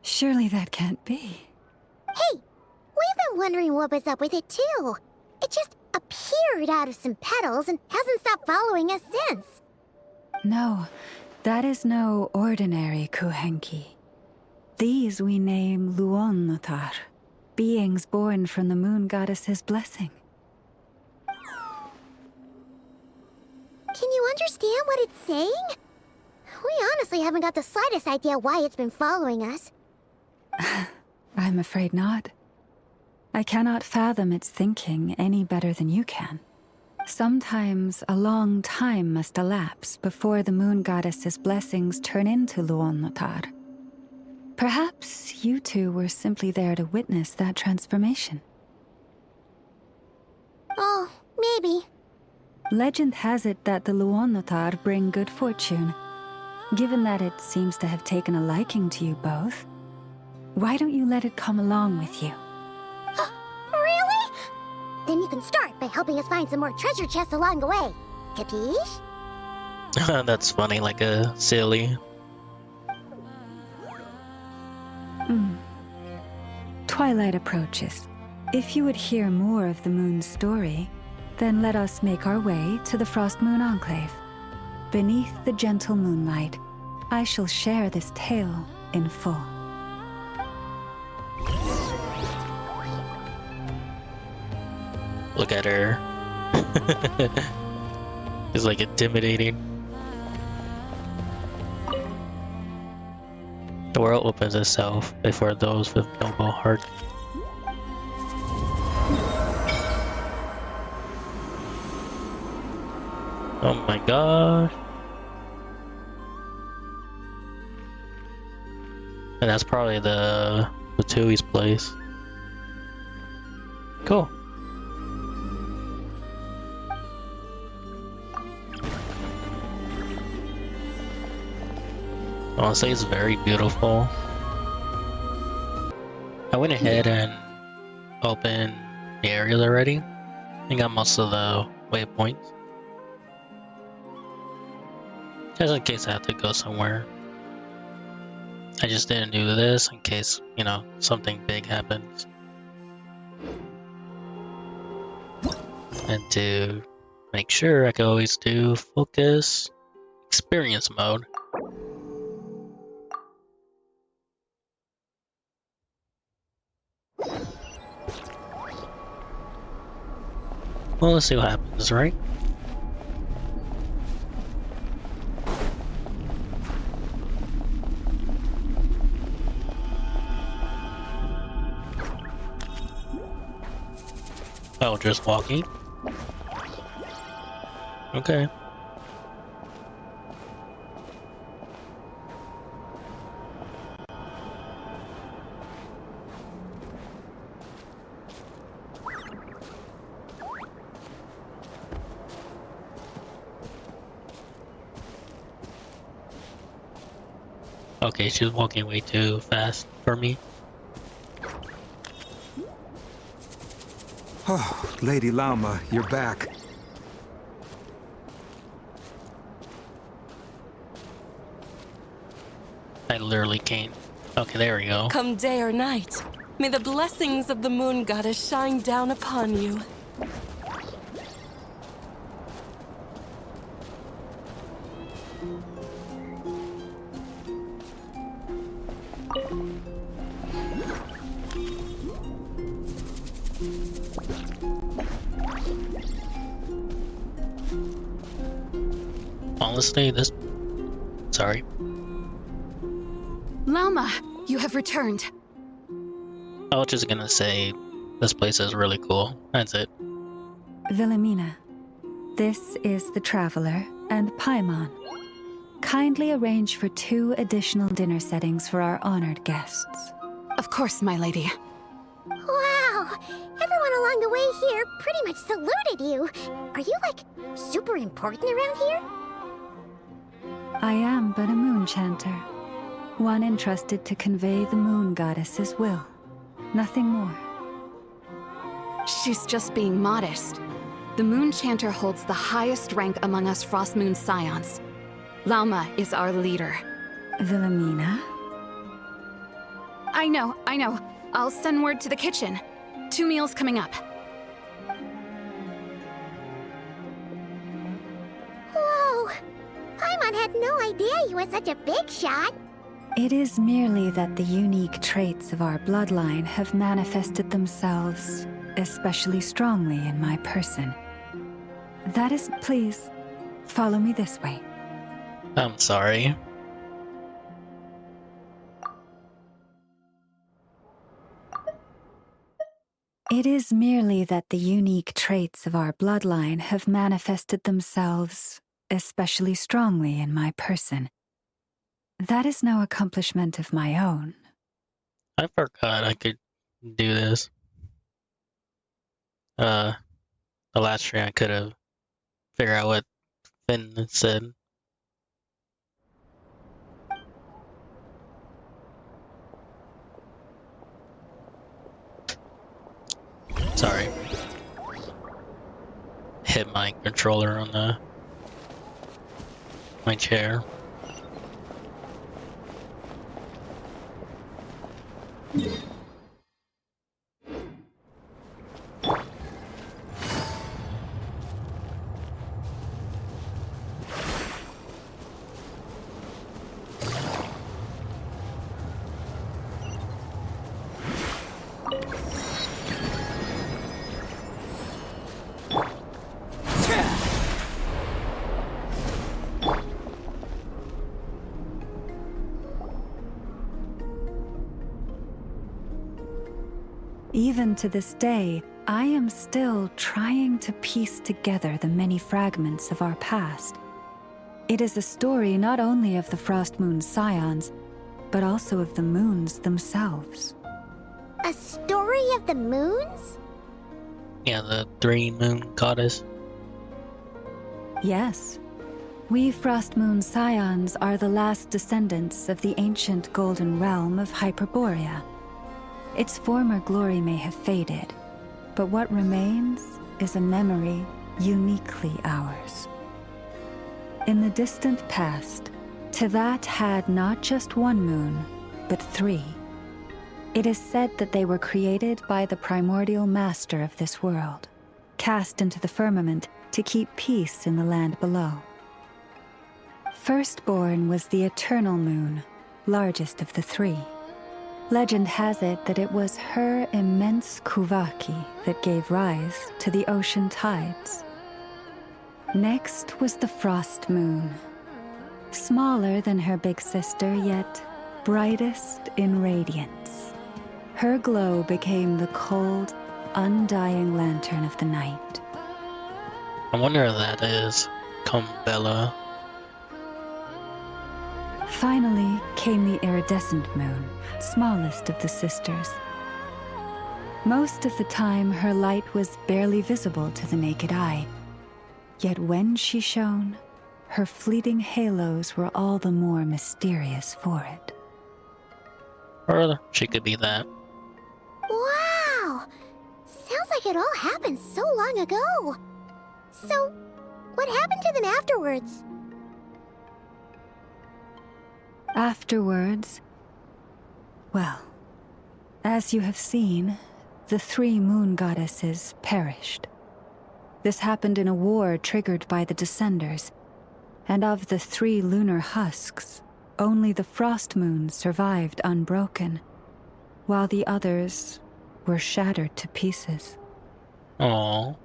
J: Surely that can't be.
G: Hey! We've been wondering what was up with it, too. It just appeared out of some petals and hasn't stopped following us since.
J: No, that is no ordinary Kuhenki. These we name Luonnotar, beings born from the moon goddess's blessing.
G: Can you understand what it's saying? We honestly haven't got the slightest idea why it's been following us.
J: I'm afraid not. I cannot fathom its thinking any better than you can. Sometimes a long time must elapse before the moon goddess's blessings turn into Luonnotar. Perhaps you two were simply there to witness that transformation.
G: Oh, maybe.
J: Legend has it that the Luonnotar bring good fortune. Given that it seems to have taken a liking to you both, why don't you let it come along with you?
G: Really? Then you can start by helping us find some more treasure chests along the way. Capiche?
A: That's funny, like a silly.
J: Twilight approaches. If you would hear more of the moon's story, then let us make our way to the Frost Moon Enclave. Beneath the gentle moonlight, I shall share this tale in full.
A: Look at her. It's like intimidating. The world opens itself before those with noble hearts. Oh my gosh. And that's probably the Tui's place. Cool. Honestly, it's very beautiful. I went ahead and opened the areas already. I got most of the waypoints. Just in case I have to go somewhere. I just didn't do this in case, you know, something big happens. And to make sure, I can always do focus experience mode. Well, let's see what happens, right? Oh, just walking? Okay. Okay, she's walking way too fast for me.
H: Oh, Lady Lauma, you're back.
A: I literally can't. Okay, there we go.
P: Come day or night, may the blessings of the moon goddess shine down upon you.
A: Honestly, this... Sorry.
L: Lauma, you have returned.
A: I was just gonna say, this place is really cool. That's it.
J: Wilhelmina, this is the Traveler and Paimon. Kindly arrange for 2 additional dinner settings for our honored guests.
L: Of course, my lady.
G: Wow! Everyone along the way here pretty much saluted you. Are you, like, super important around here?
J: I am but a moon chanter, one entrusted to convey the moon goddess's will. Nothing more.
L: She's just being modest. The Moon Chanter holds the highest rank among us Frost Moon Scions. Lauma is our leader.
J: Wilhelmina?
L: I know. I'll send word to the kitchen. 2 meals coming up.
G: Whoa! Paimon had no idea you were such a big shot.
J: It is merely that the unique traits of our bloodline have manifested themselves especially strongly in my person. That is, please, follow me this way.
A: I'm sorry.
J: It is merely that the unique traits of our bloodline have manifested themselves especially strongly in my person. That is no accomplishment of my own.
A: I forgot I could do this. The last stream I could have figured out what Finn said. Sorry. Hit my controller on my chair.
J: Even to this day, I am still trying to piece together the many fragments of our past. It is a story not only of the Frost Moon Scions, but also of the moons themselves.
G: A story of the moons?
A: Yeah, the 3 moon goddess.
J: Yes. We Frost Moon Scions are the last descendants of the ancient golden realm of Hyperborea. Its former glory may have faded, but what remains is a memory uniquely ours. In the distant past, Teyvat had not just one moon, but 3. It is said that they were created by the primordial master of this world, cast into the firmament to keep peace in the land below. Firstborn was the eternal moon, largest of the 3. Legend has it that it was her immense Kuvaki that gave rise to the ocean tides. Next was the Frost Moon. Smaller than her big sister, yet brightest in radiance. Her glow became the cold, undying lantern of the night.
A: I wonder if that is Kumbella.
J: Finally came the iridescent moon, smallest of the sisters. Most of the time, her light was barely visible to the naked eye. Yet when she shone, her fleeting halos were all the more mysterious for it.
A: Or she could be that.
G: Wow! Sounds like it all happened so long ago. So, what happened to them afterwards?
J: Afterwards, well, as you have seen, the 3 moon goddesses perished. This happened in a war triggered by the Descenders, and of the 3 lunar husks, only the Frost Moon survived unbroken, while the others were shattered to pieces.
A: Aww.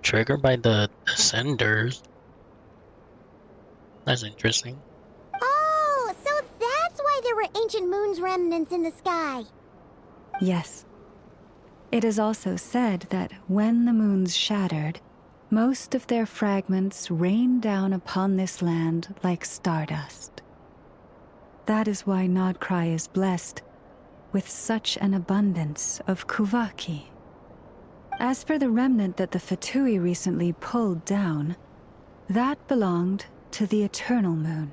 A: Triggered by the Descenders. That's interesting.
G: Oh, so that's why there were ancient moon's remnants in the sky.
J: Yes. It is also said that when the moons shattered, most of their fragments rained down upon this land like stardust. That is why Nodcry is blessed with such an abundance of Kuvaki. As for the remnant that the Fatui recently pulled down, that belonged to the Eternal Moon.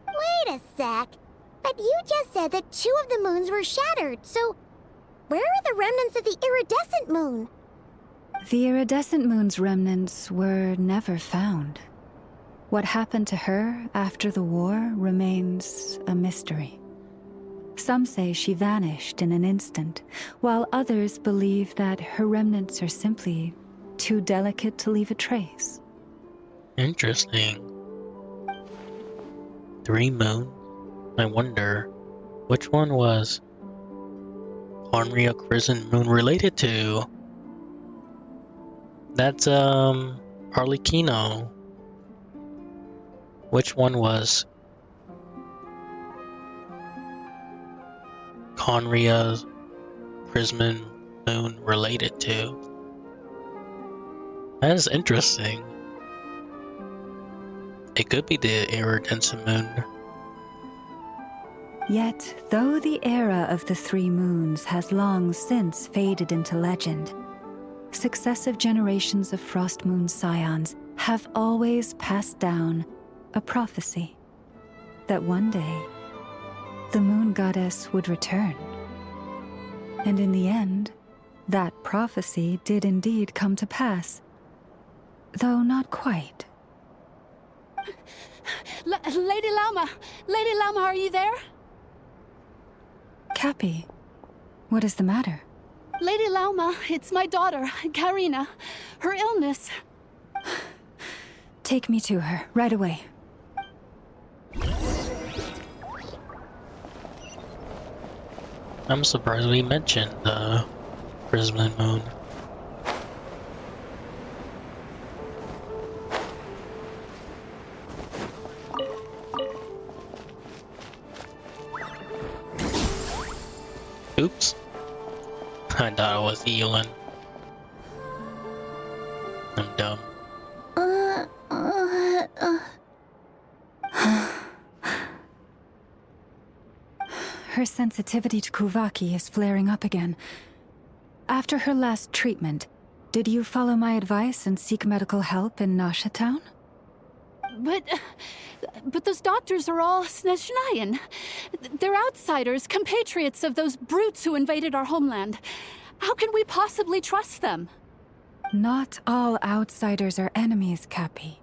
G: Wait a sec. But you just said that 2 of the moons were shattered, so where are the remnants of the iridescent moon?
J: The iridescent moon's remnants were never found. What happened to her after the war remains a mystery. Some say she vanished in an instant, while others believe that her remnants are simply too delicate to leave a trace.
A: Interesting. 3 moons? I wonder which one was Conria Crescent Moon related to? That's Arlecchino. Which one was Conria's Crescent Moon related to? That's interesting. It could be the iridescent moon.
J: Yet, though the era of the 3 moons has long since faded into legend, successive generations of Frost Moon Scions have always passed down a prophecy that one day the moon goddess would return. And in the end, that prophecy did indeed come to pass, though not quite.
Q: Lady Lauma! Lady Lauma, are you there?
J: Cappy, what is the matter?
Q: Lady Lauma, it's my daughter, Karina. Her illness.
J: Take me to her, right away.
A: I'm surprised we mentioned the Crescent Moon. Oops. I thought it was Elin. I'm dumb.
J: Her sensitivity to Kuvaki is flaring up again. After her last treatment, did you follow my advice and seek medical help in Nasha Town?
Q: But those doctors are all Snezhnayan. They're outsiders, compatriots of those brutes who invaded our homeland. How can we possibly trust them?
J: Not all outsiders are enemies, Cappy.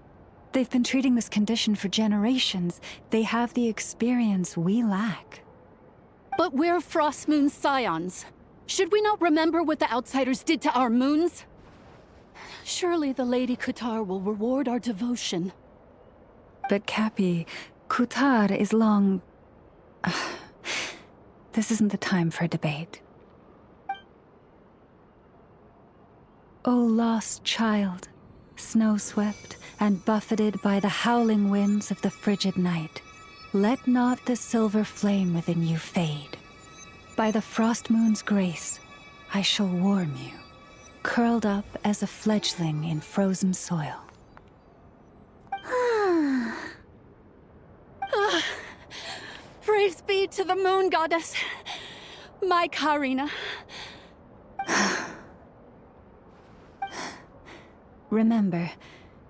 J: They've been treating this condition for generations. They have the experience we lack.
Q: But we're Frostmoon scions. Should we not remember what the outsiders did to our moons? Surely the Lady Kutar will reward our devotion.
J: But Cappy, Kutar is long... This isn't the time for a debate. O lost child, snow-swept and buffeted by the howling winds of the frigid night, let not the silver flame within you fade. By the frost moon's grace, I shall warm you, curled up as a fledgling in frozen soil.
Q: Praise be to the moon goddess, my Karina.
J: Remember,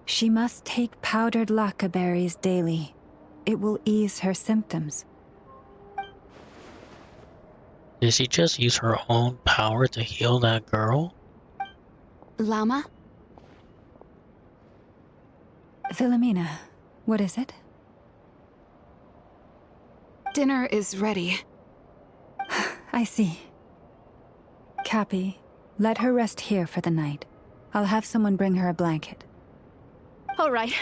J: she must take powdered laka berries daily. It will ease her symptoms.
A: Did she just use her own power to heal that girl?
L: Llama?
J: Philomena, what is it?
L: Dinner is ready.
J: I see. Cappy, let her rest here for the night. I'll have someone bring her a blanket.
Q: All right.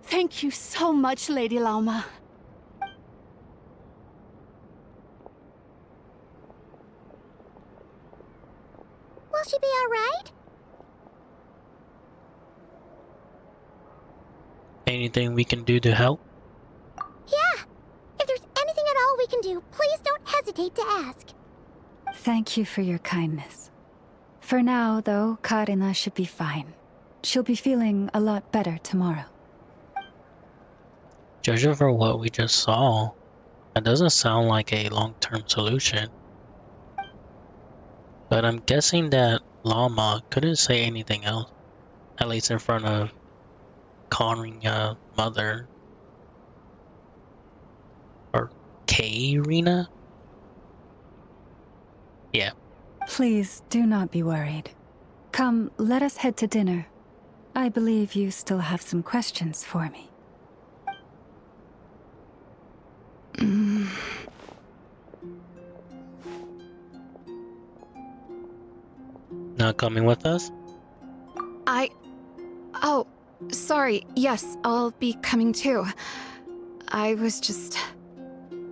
Q: Thank you so much, Lady Llama.
G: Will she be all right?
A: Anything we can do to help?
G: Yeah. If there's anything at all we can do, please don't hesitate to ask.
J: Thank you for your kindness. For now, though, Karina should be fine. She'll be feeling a lot better tomorrow.
A: Judging for what we just saw, that doesn't sound like a long-term solution. But I'm guessing that Llama couldn't say anything else, at least in front of Karina's mother. Or Karina? Yeah.
J: Please do not be worried. Come, let us head to dinner. I believe you still have some questions for me.
A: Not coming with us?
L: Oh, sorry. Yes, I'll be coming too. I was just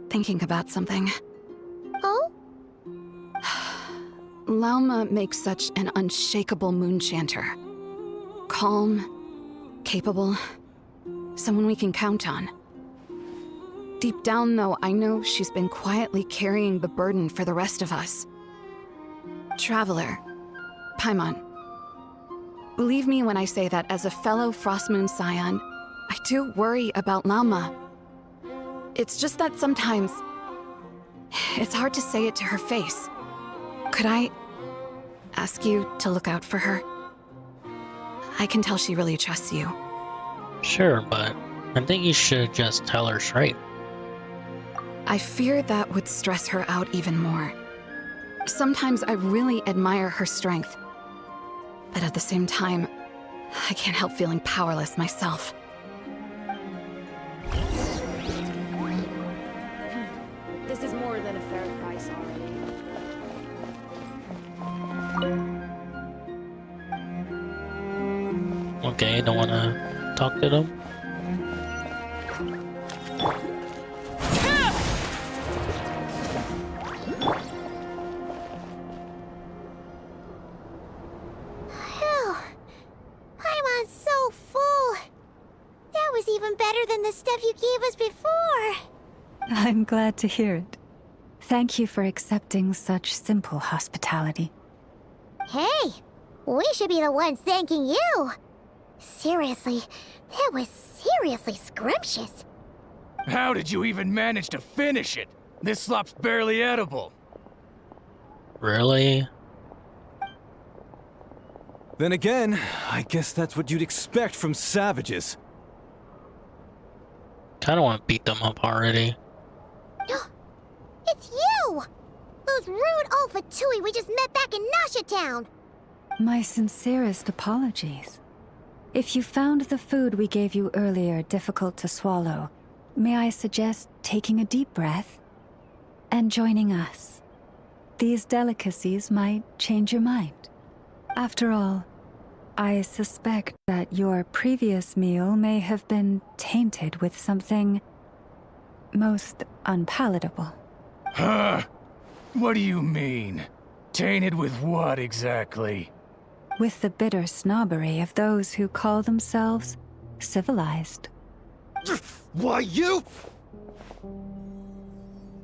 L: thinking about something.
G: Oh?
L: Lauma makes such an unshakable moon chanter. Calm, capable, someone we can count on. Deep down, though, I know she's been quietly carrying the burden for the rest of us. Traveler, Paimon, believe me when I say that as a fellow Frostmoon scion, I do worry about Lauma. It's just that sometimes it's hard to say it to her face. Could I ask you to look out for her? I can tell she really trusts you.
A: Sure, but I think you should just tell her straight.
L: I fear that would stress her out even more. Sometimes I really admire her strength, but at the same time, I can't help feeling powerless myself.
O: This is more than a fair price already.
A: Okay, don't wanna talk to them?
G: Phew. Paimon's so full. That was even better than the stuff you gave us before.
J: I'm glad to hear it. Thank you for accepting such simple hospitality.
G: Hey, we should be the ones thanking you. Seriously, that was seriously scrumptious.
K: How did you even manage to finish it? This slop's barely edible.
A: Really?
F: Then again, I guess that's what you'd expect from savages.
A: Kinda wanna beat them up already.
G: It's you! Those rude old Fatui we just met back in Nasha Town!
J: My sincerest apologies. If you found the food we gave you earlier difficult to swallow, may I suggest taking a deep breath and joining us? These delicacies might change your mind. After all, I suspect that your previous meal may have been tainted with something most unpalatable.
K: Huh? What do you mean? Tainted with what exactly?
J: With the bitter snobbery of those who call themselves civilized.
F: Why, you?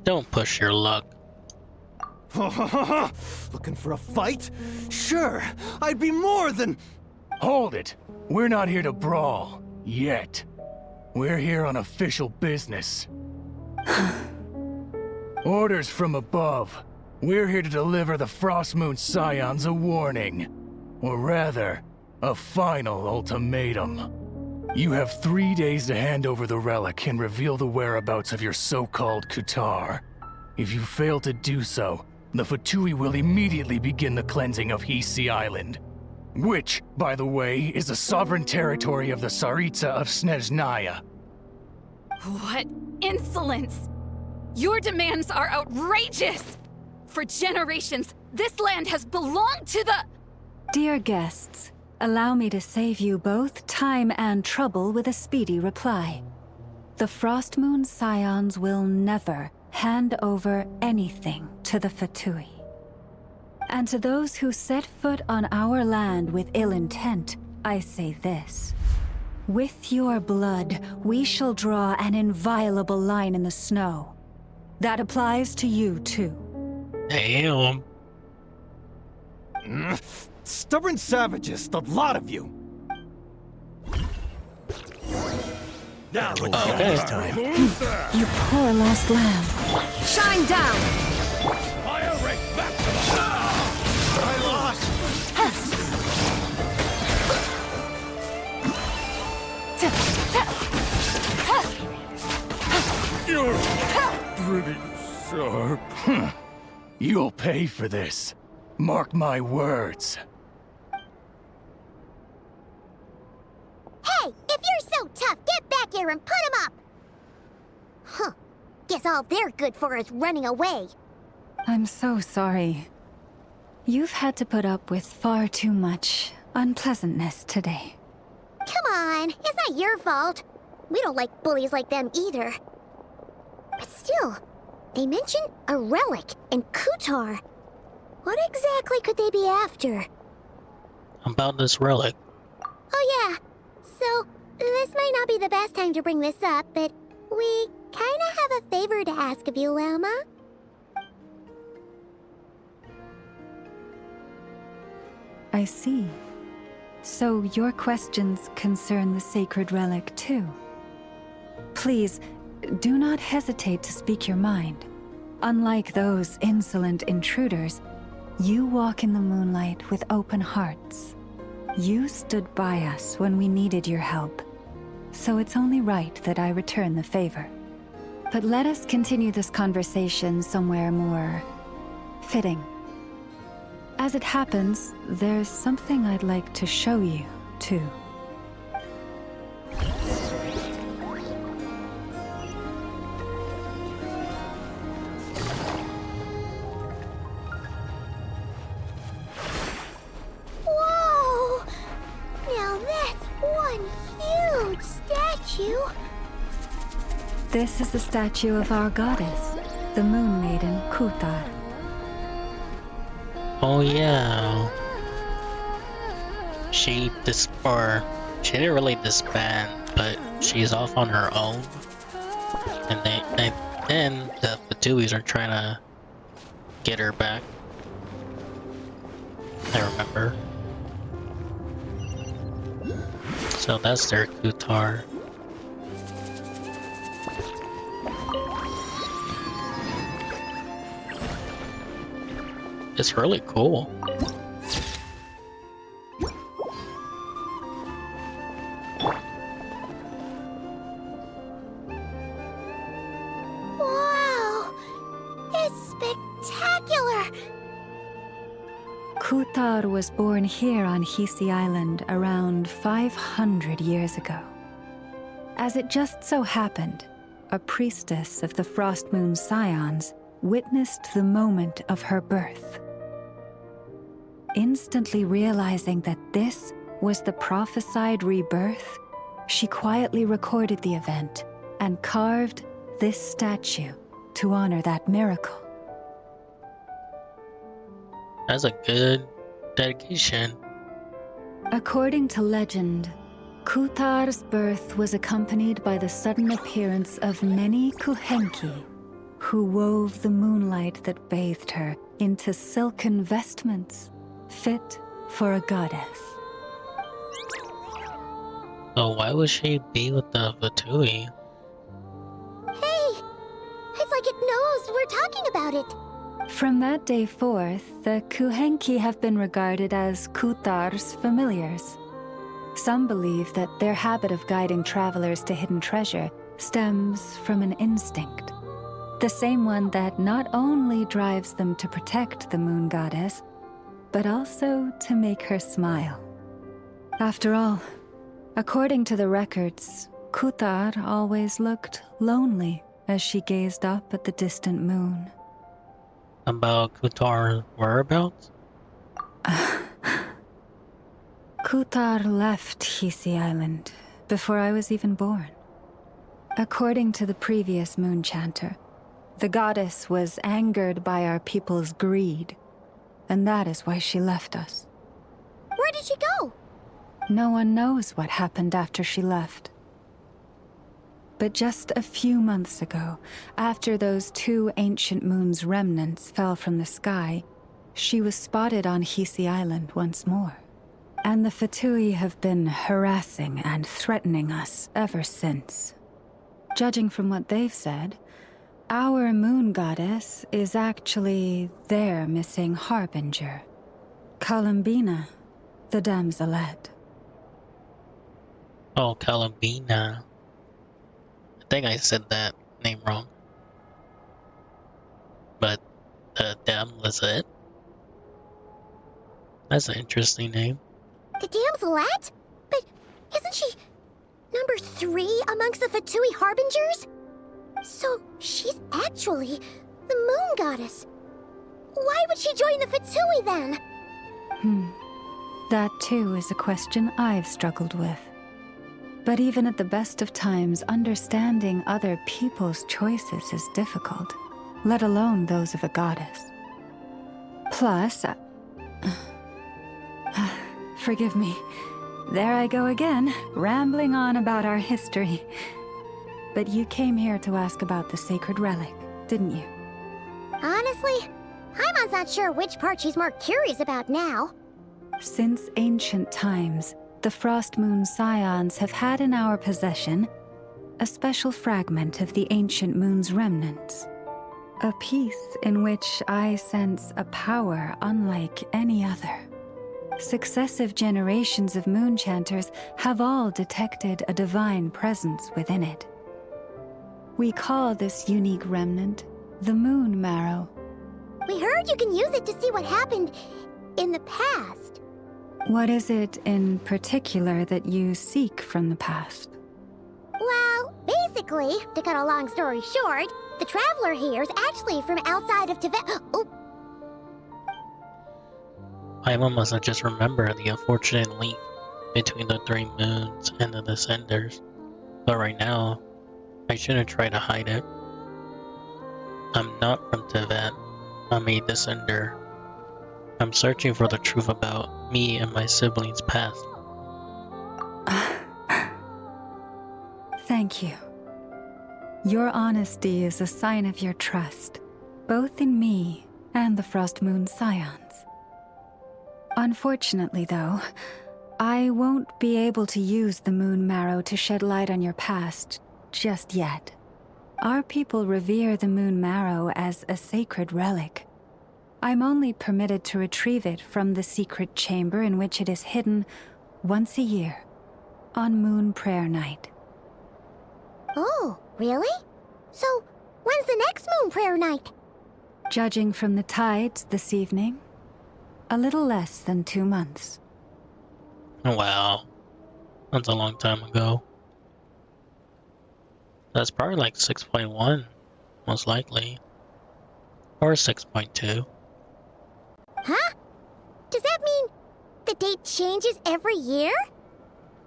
A: Don't push your luck.
F: Looking for a fight? Sure, I'd be more than...
K: Hold it! We're not here to brawl. Yet. We're here on official business. Orders from above. We're here to deliver the Frostmoon Scions a warning. Or rather, a final ultimatum. You have 3 days to hand over the relic and reveal the whereabouts of your so-called Kutar. If you fail to do so, the Fatui will immediately begin the cleansing of Hisi Island. Which, by the way, is the sovereign territory of the Tsaritsa of Snezhnaya.
L: What insolence! Your demands are outrageous! For generations, this land has belonged to the...
J: Dear guests, allow me to save you both time and trouble with a speedy reply. The Frostmoon Scions will never hand over anything to the Fatui. And to those who set foot on our land with ill intent, I say this. With your blood, we shall draw an inviolable line in the snow. That applies to you, too.
A: Damn.
F: Stubborn savages, the lot of you. Now
A: Okay.
F: time.
J: You poor lost lamb.
O: Shine down!
N: Fire right back to the...
F: I lost.
K: You're pretty sharp. You'll pay for this. Mark my words.
G: Hey, if you're so tough, get back here and put him up! Huh. Guess all they're good for is running away.
J: I'm so sorry. You've had to put up with far too much unpleasantness today.
G: Come on, it's not your fault. We don't like bullies like them either. But still, they mention a relic and Kutar. What exactly could they be after?
A: About this relic.
G: Oh yeah, so this might not be the best time to bring this up, but we kinda have a favor to ask of you, Lama.
J: I see. So your questions concern the sacred relic too. Please, do not hesitate to speak your mind. Unlike those insolent intruders, you walk in the moonlight with open hearts. You stood by us when we needed your help, so it's only right that I return the favor. But let us continue this conversation somewhere more fitting. As it happens, there's something I'd like to show you, too.
G: Whoa! Now that's one huge statue.
J: This is the statue of our goddess, the Moon Maiden Kutar.
A: Oh yeah. She didn't really disband, but she's off on her own. And then the Fatuis are trying to get her back. I remember. So that's their Kutar. It's really cool.
G: Wow! It's spectacular!
J: Kutar was born here on Hisi Island around 500 years ago. As it just so happened, a priestess of the Frost Moon Scions witnessed the moment of her birth. Instantly realizing that this was the prophesied rebirth, she quietly recorded the event and carved this statue to honor that miracle.
A: That's a good dedication.
J: According to legend, Kutar's birth was accompanied by the sudden appearance of many Kuhenki, who wove the moonlight that bathed her into silken vestments fit for a goddess.
A: So why would she be with the Vatui?
G: Hey! It's like it knows we're talking about it.
J: From that day forth, the Kuhenki have been regarded as Kutar's familiars. Some believe that their habit of guiding travelers to hidden treasure stems from an instinct. The same one that not only drives them to protect the moon goddess, but also to make her smile. After all, according to the records, Kutar always looked lonely as she gazed up at the distant moon.
A: About Kutar's whereabouts?
J: Kutar left Hisi Island before I was even born. According to the previous moon chanter, the goddess was angered by our people's greed, and that is why she left us.
G: Where did she go?
J: No one knows what happened after she left. But just a few months ago, after those 2 ancient moon's remnants fell from the sky, she was spotted on Hisi Island once more. And the Fatui have been harassing and threatening us ever since. Judging from what they've said, our moon goddess is actually their missing harbinger, Columbina, the damselette.
A: Oh, Columbina. I think I said that name wrong. But the damselette? That's an interesting name.
G: The damselette? But isn't she number 3 amongst the Fatui harbingers? So she's actually the moon goddess. Why would she join the Fatui then?
J: That too is a question I've struggled with. But even at the best of times, understanding other people's choices is difficult, let alone those of a goddess. Plus, forgive me, there I go again, rambling on about our history. But you came here to ask about the sacred relic, didn't you?
G: Honestly, Paimon's not sure which part she's more curious about now.
J: Since ancient times, the Frost Moon Scions have had in our possession a special fragment of the ancient moon's remnants. A piece in which I sense a power unlike any other. Successive generations of moon chanters have all detected a divine presence within it. We call this unique remnant the Moon Marrow.
G: We heard you can use it to see what happened in the past.
J: What is it in particular that you seek from the past?
G: Well, basically, to cut a long story short, the traveler here is actually from outside of Tibet. Oh.
A: Paimon must have just remembered the unfortunate link between the 3 moons and the Descenders. But right now, I shouldn't try to hide it. I'm not from Tibet. I'm a Descender. I'm searching for the truth about me and my siblings' past.
J: Thank you. Your honesty is a sign of your trust, both in me and the Frost Moon Scions. Unfortunately, though, I won't be able to use the moon marrow to shed light on your past just yet. Our people revere the moon marrow as a sacred relic. I'm only permitted to retrieve it from the secret chamber in which it is hidden once a year, on Moon Prayer Night.
G: Oh, really? So, when's the next Moon Prayer Night?
J: Judging from the tides this evening, a little less than 2 months.
A: Wow. That's a long time ago. That's probably like 6.1, most likely. Or 6.2.
G: Huh? Does that mean the date changes every year?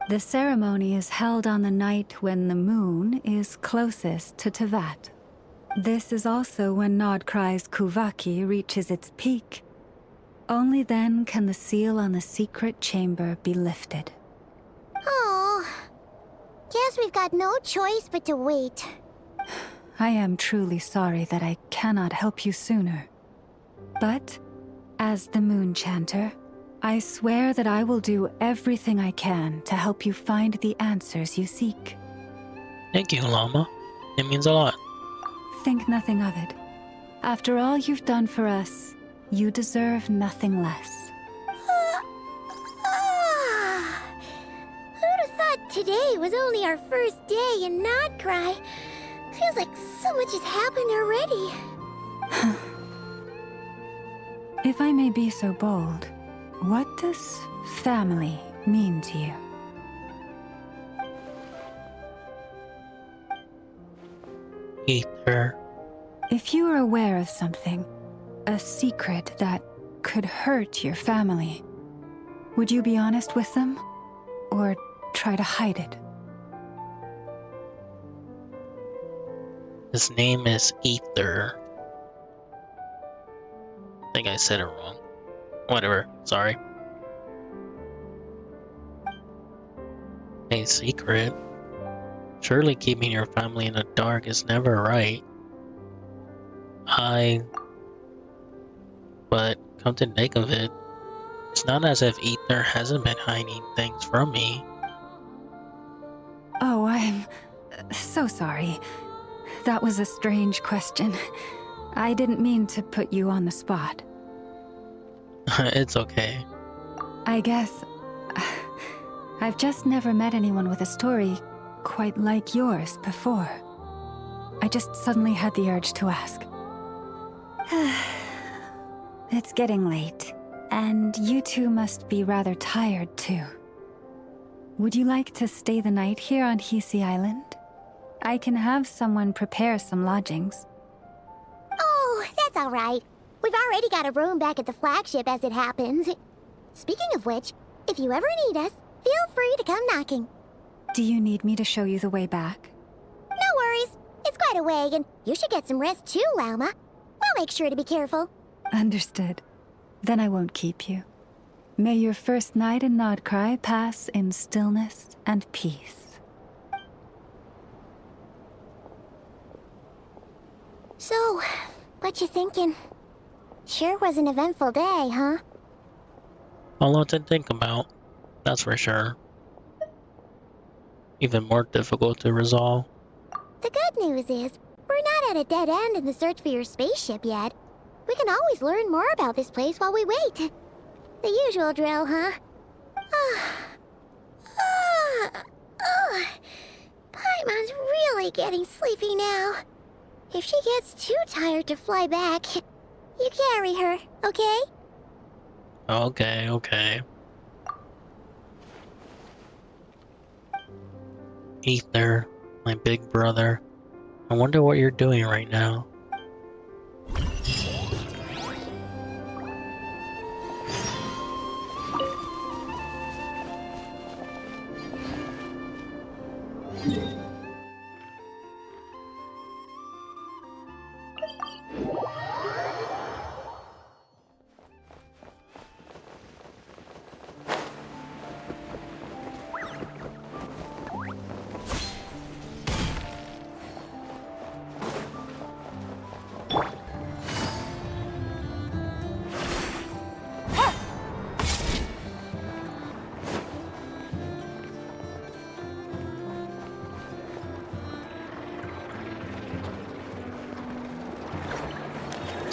J: The ceremony is held on the night when the moon is closest to Tevat. This is also when Nodcry's Kuvaki reaches its peak. Only then can the seal on the secret chamber be lifted.
G: Oh, guess we've got no choice but to wait.
J: I am truly sorry that I cannot help you sooner. But, as the Moon Chanter, I swear that I will do everything I can to help you find the answers you seek.
A: Thank you, Llama. It means a lot.
J: Think nothing of it. After all you've done for us, you deserve nothing less.
G: Who'd have thought today was only our first day in Nodcry? Feels like so much has happened already.
J: If I may be so bold, what does family mean to you?
A: Ether.
J: If you are aware of something, a secret that could hurt your family, would you be honest with them? Or try to hide it?
A: His name is Ether. I think I said it wrong. Whatever, sorry. A secret? Surely keeping your family in the dark is never right. But come to think of it, it's not as if Ether hasn't been hiding things from me.
J: Oh, I'm so sorry. That was a strange question. I didn't mean to put you on the spot.
A: It's okay.
J: I guess I've just never met anyone with a story quite like yours before. I just suddenly had the urge to ask. It's getting late, and you two must be rather tired too. Would you like to stay the night here on Hisi Island? I can have someone prepare some lodgings.
G: Oh, that's all right. We've already got a room back at the flagship as it happens. Speaking of which, if you ever need us, feel free to come knocking.
J: Do you need me to show you the way back?
G: No worries. It's quite a way, and you should get some rest too, Lauma. We'll make sure to be careful.
J: Understood. Then I won't keep you. May your first night in Nodcry pass in stillness and peace.
G: So, what you thinking? Sure was an eventful day, huh?
A: A lot to think about, that's for sure. Even more difficult to resolve.
G: The good news is, we're not at a dead end in the search for your spaceship yet. We can always learn more about this place while we wait. The usual drill, huh? Paimon's really getting sleepy now. If she gets too tired to fly back, you carry her, okay?
A: Okay. Ether, my big brother. I wonder what you're doing right now.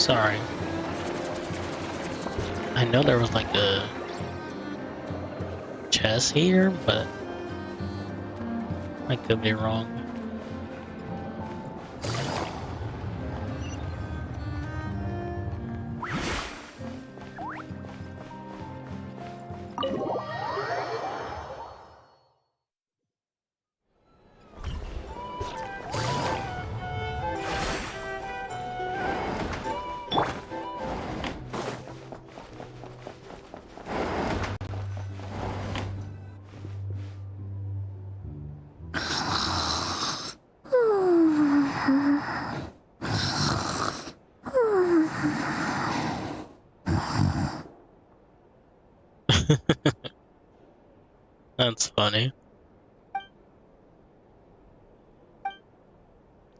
A: Sorry. I know there was like a chest here, but I could be wrong. That's funny.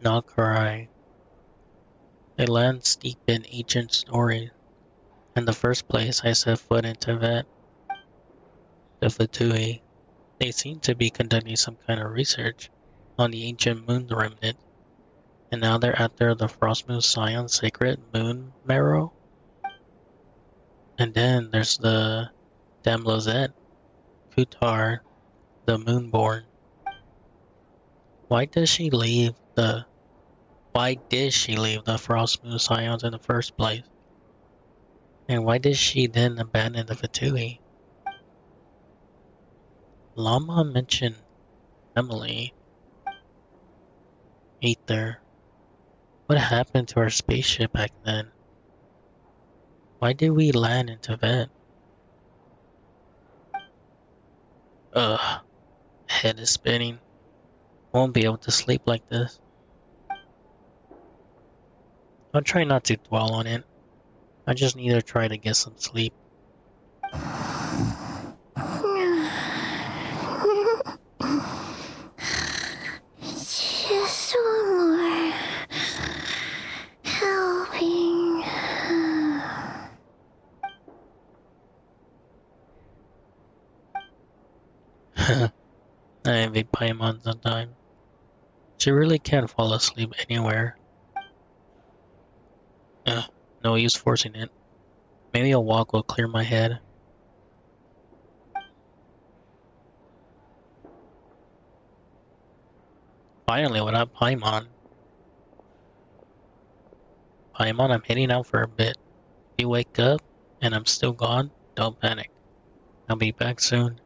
A: Not cry. They land steep in ancient stories. In the first place I set foot into that, the Fatui. They seem to be conducting some kind of research on the ancient moon remnant, and now they're after the Frostmoon Scion's sacred moon marrow. And then there's the Damlozet, Kutar, the Moonborn. Why did she leave the Frostmoon Scions in the first place? And why did she then abandon the Fatui? Llama mentioned Emily. Aether. What happened to our spaceship back then? Why did we land in Tibet? Ugh, head is spinning. Won't be able to sleep like this. I'll try not to dwell on it. I just need to try to get some sleep.
G: Just one more helping.
A: I envy Paimon sometimes. She really can't fall asleep anywhere. No use forcing it. Maybe a walk will clear my head. Finally, without Paimon. Paimon, I'm heading out for a bit. If you wake up and I'm still gone, don't panic. I'll be back soon.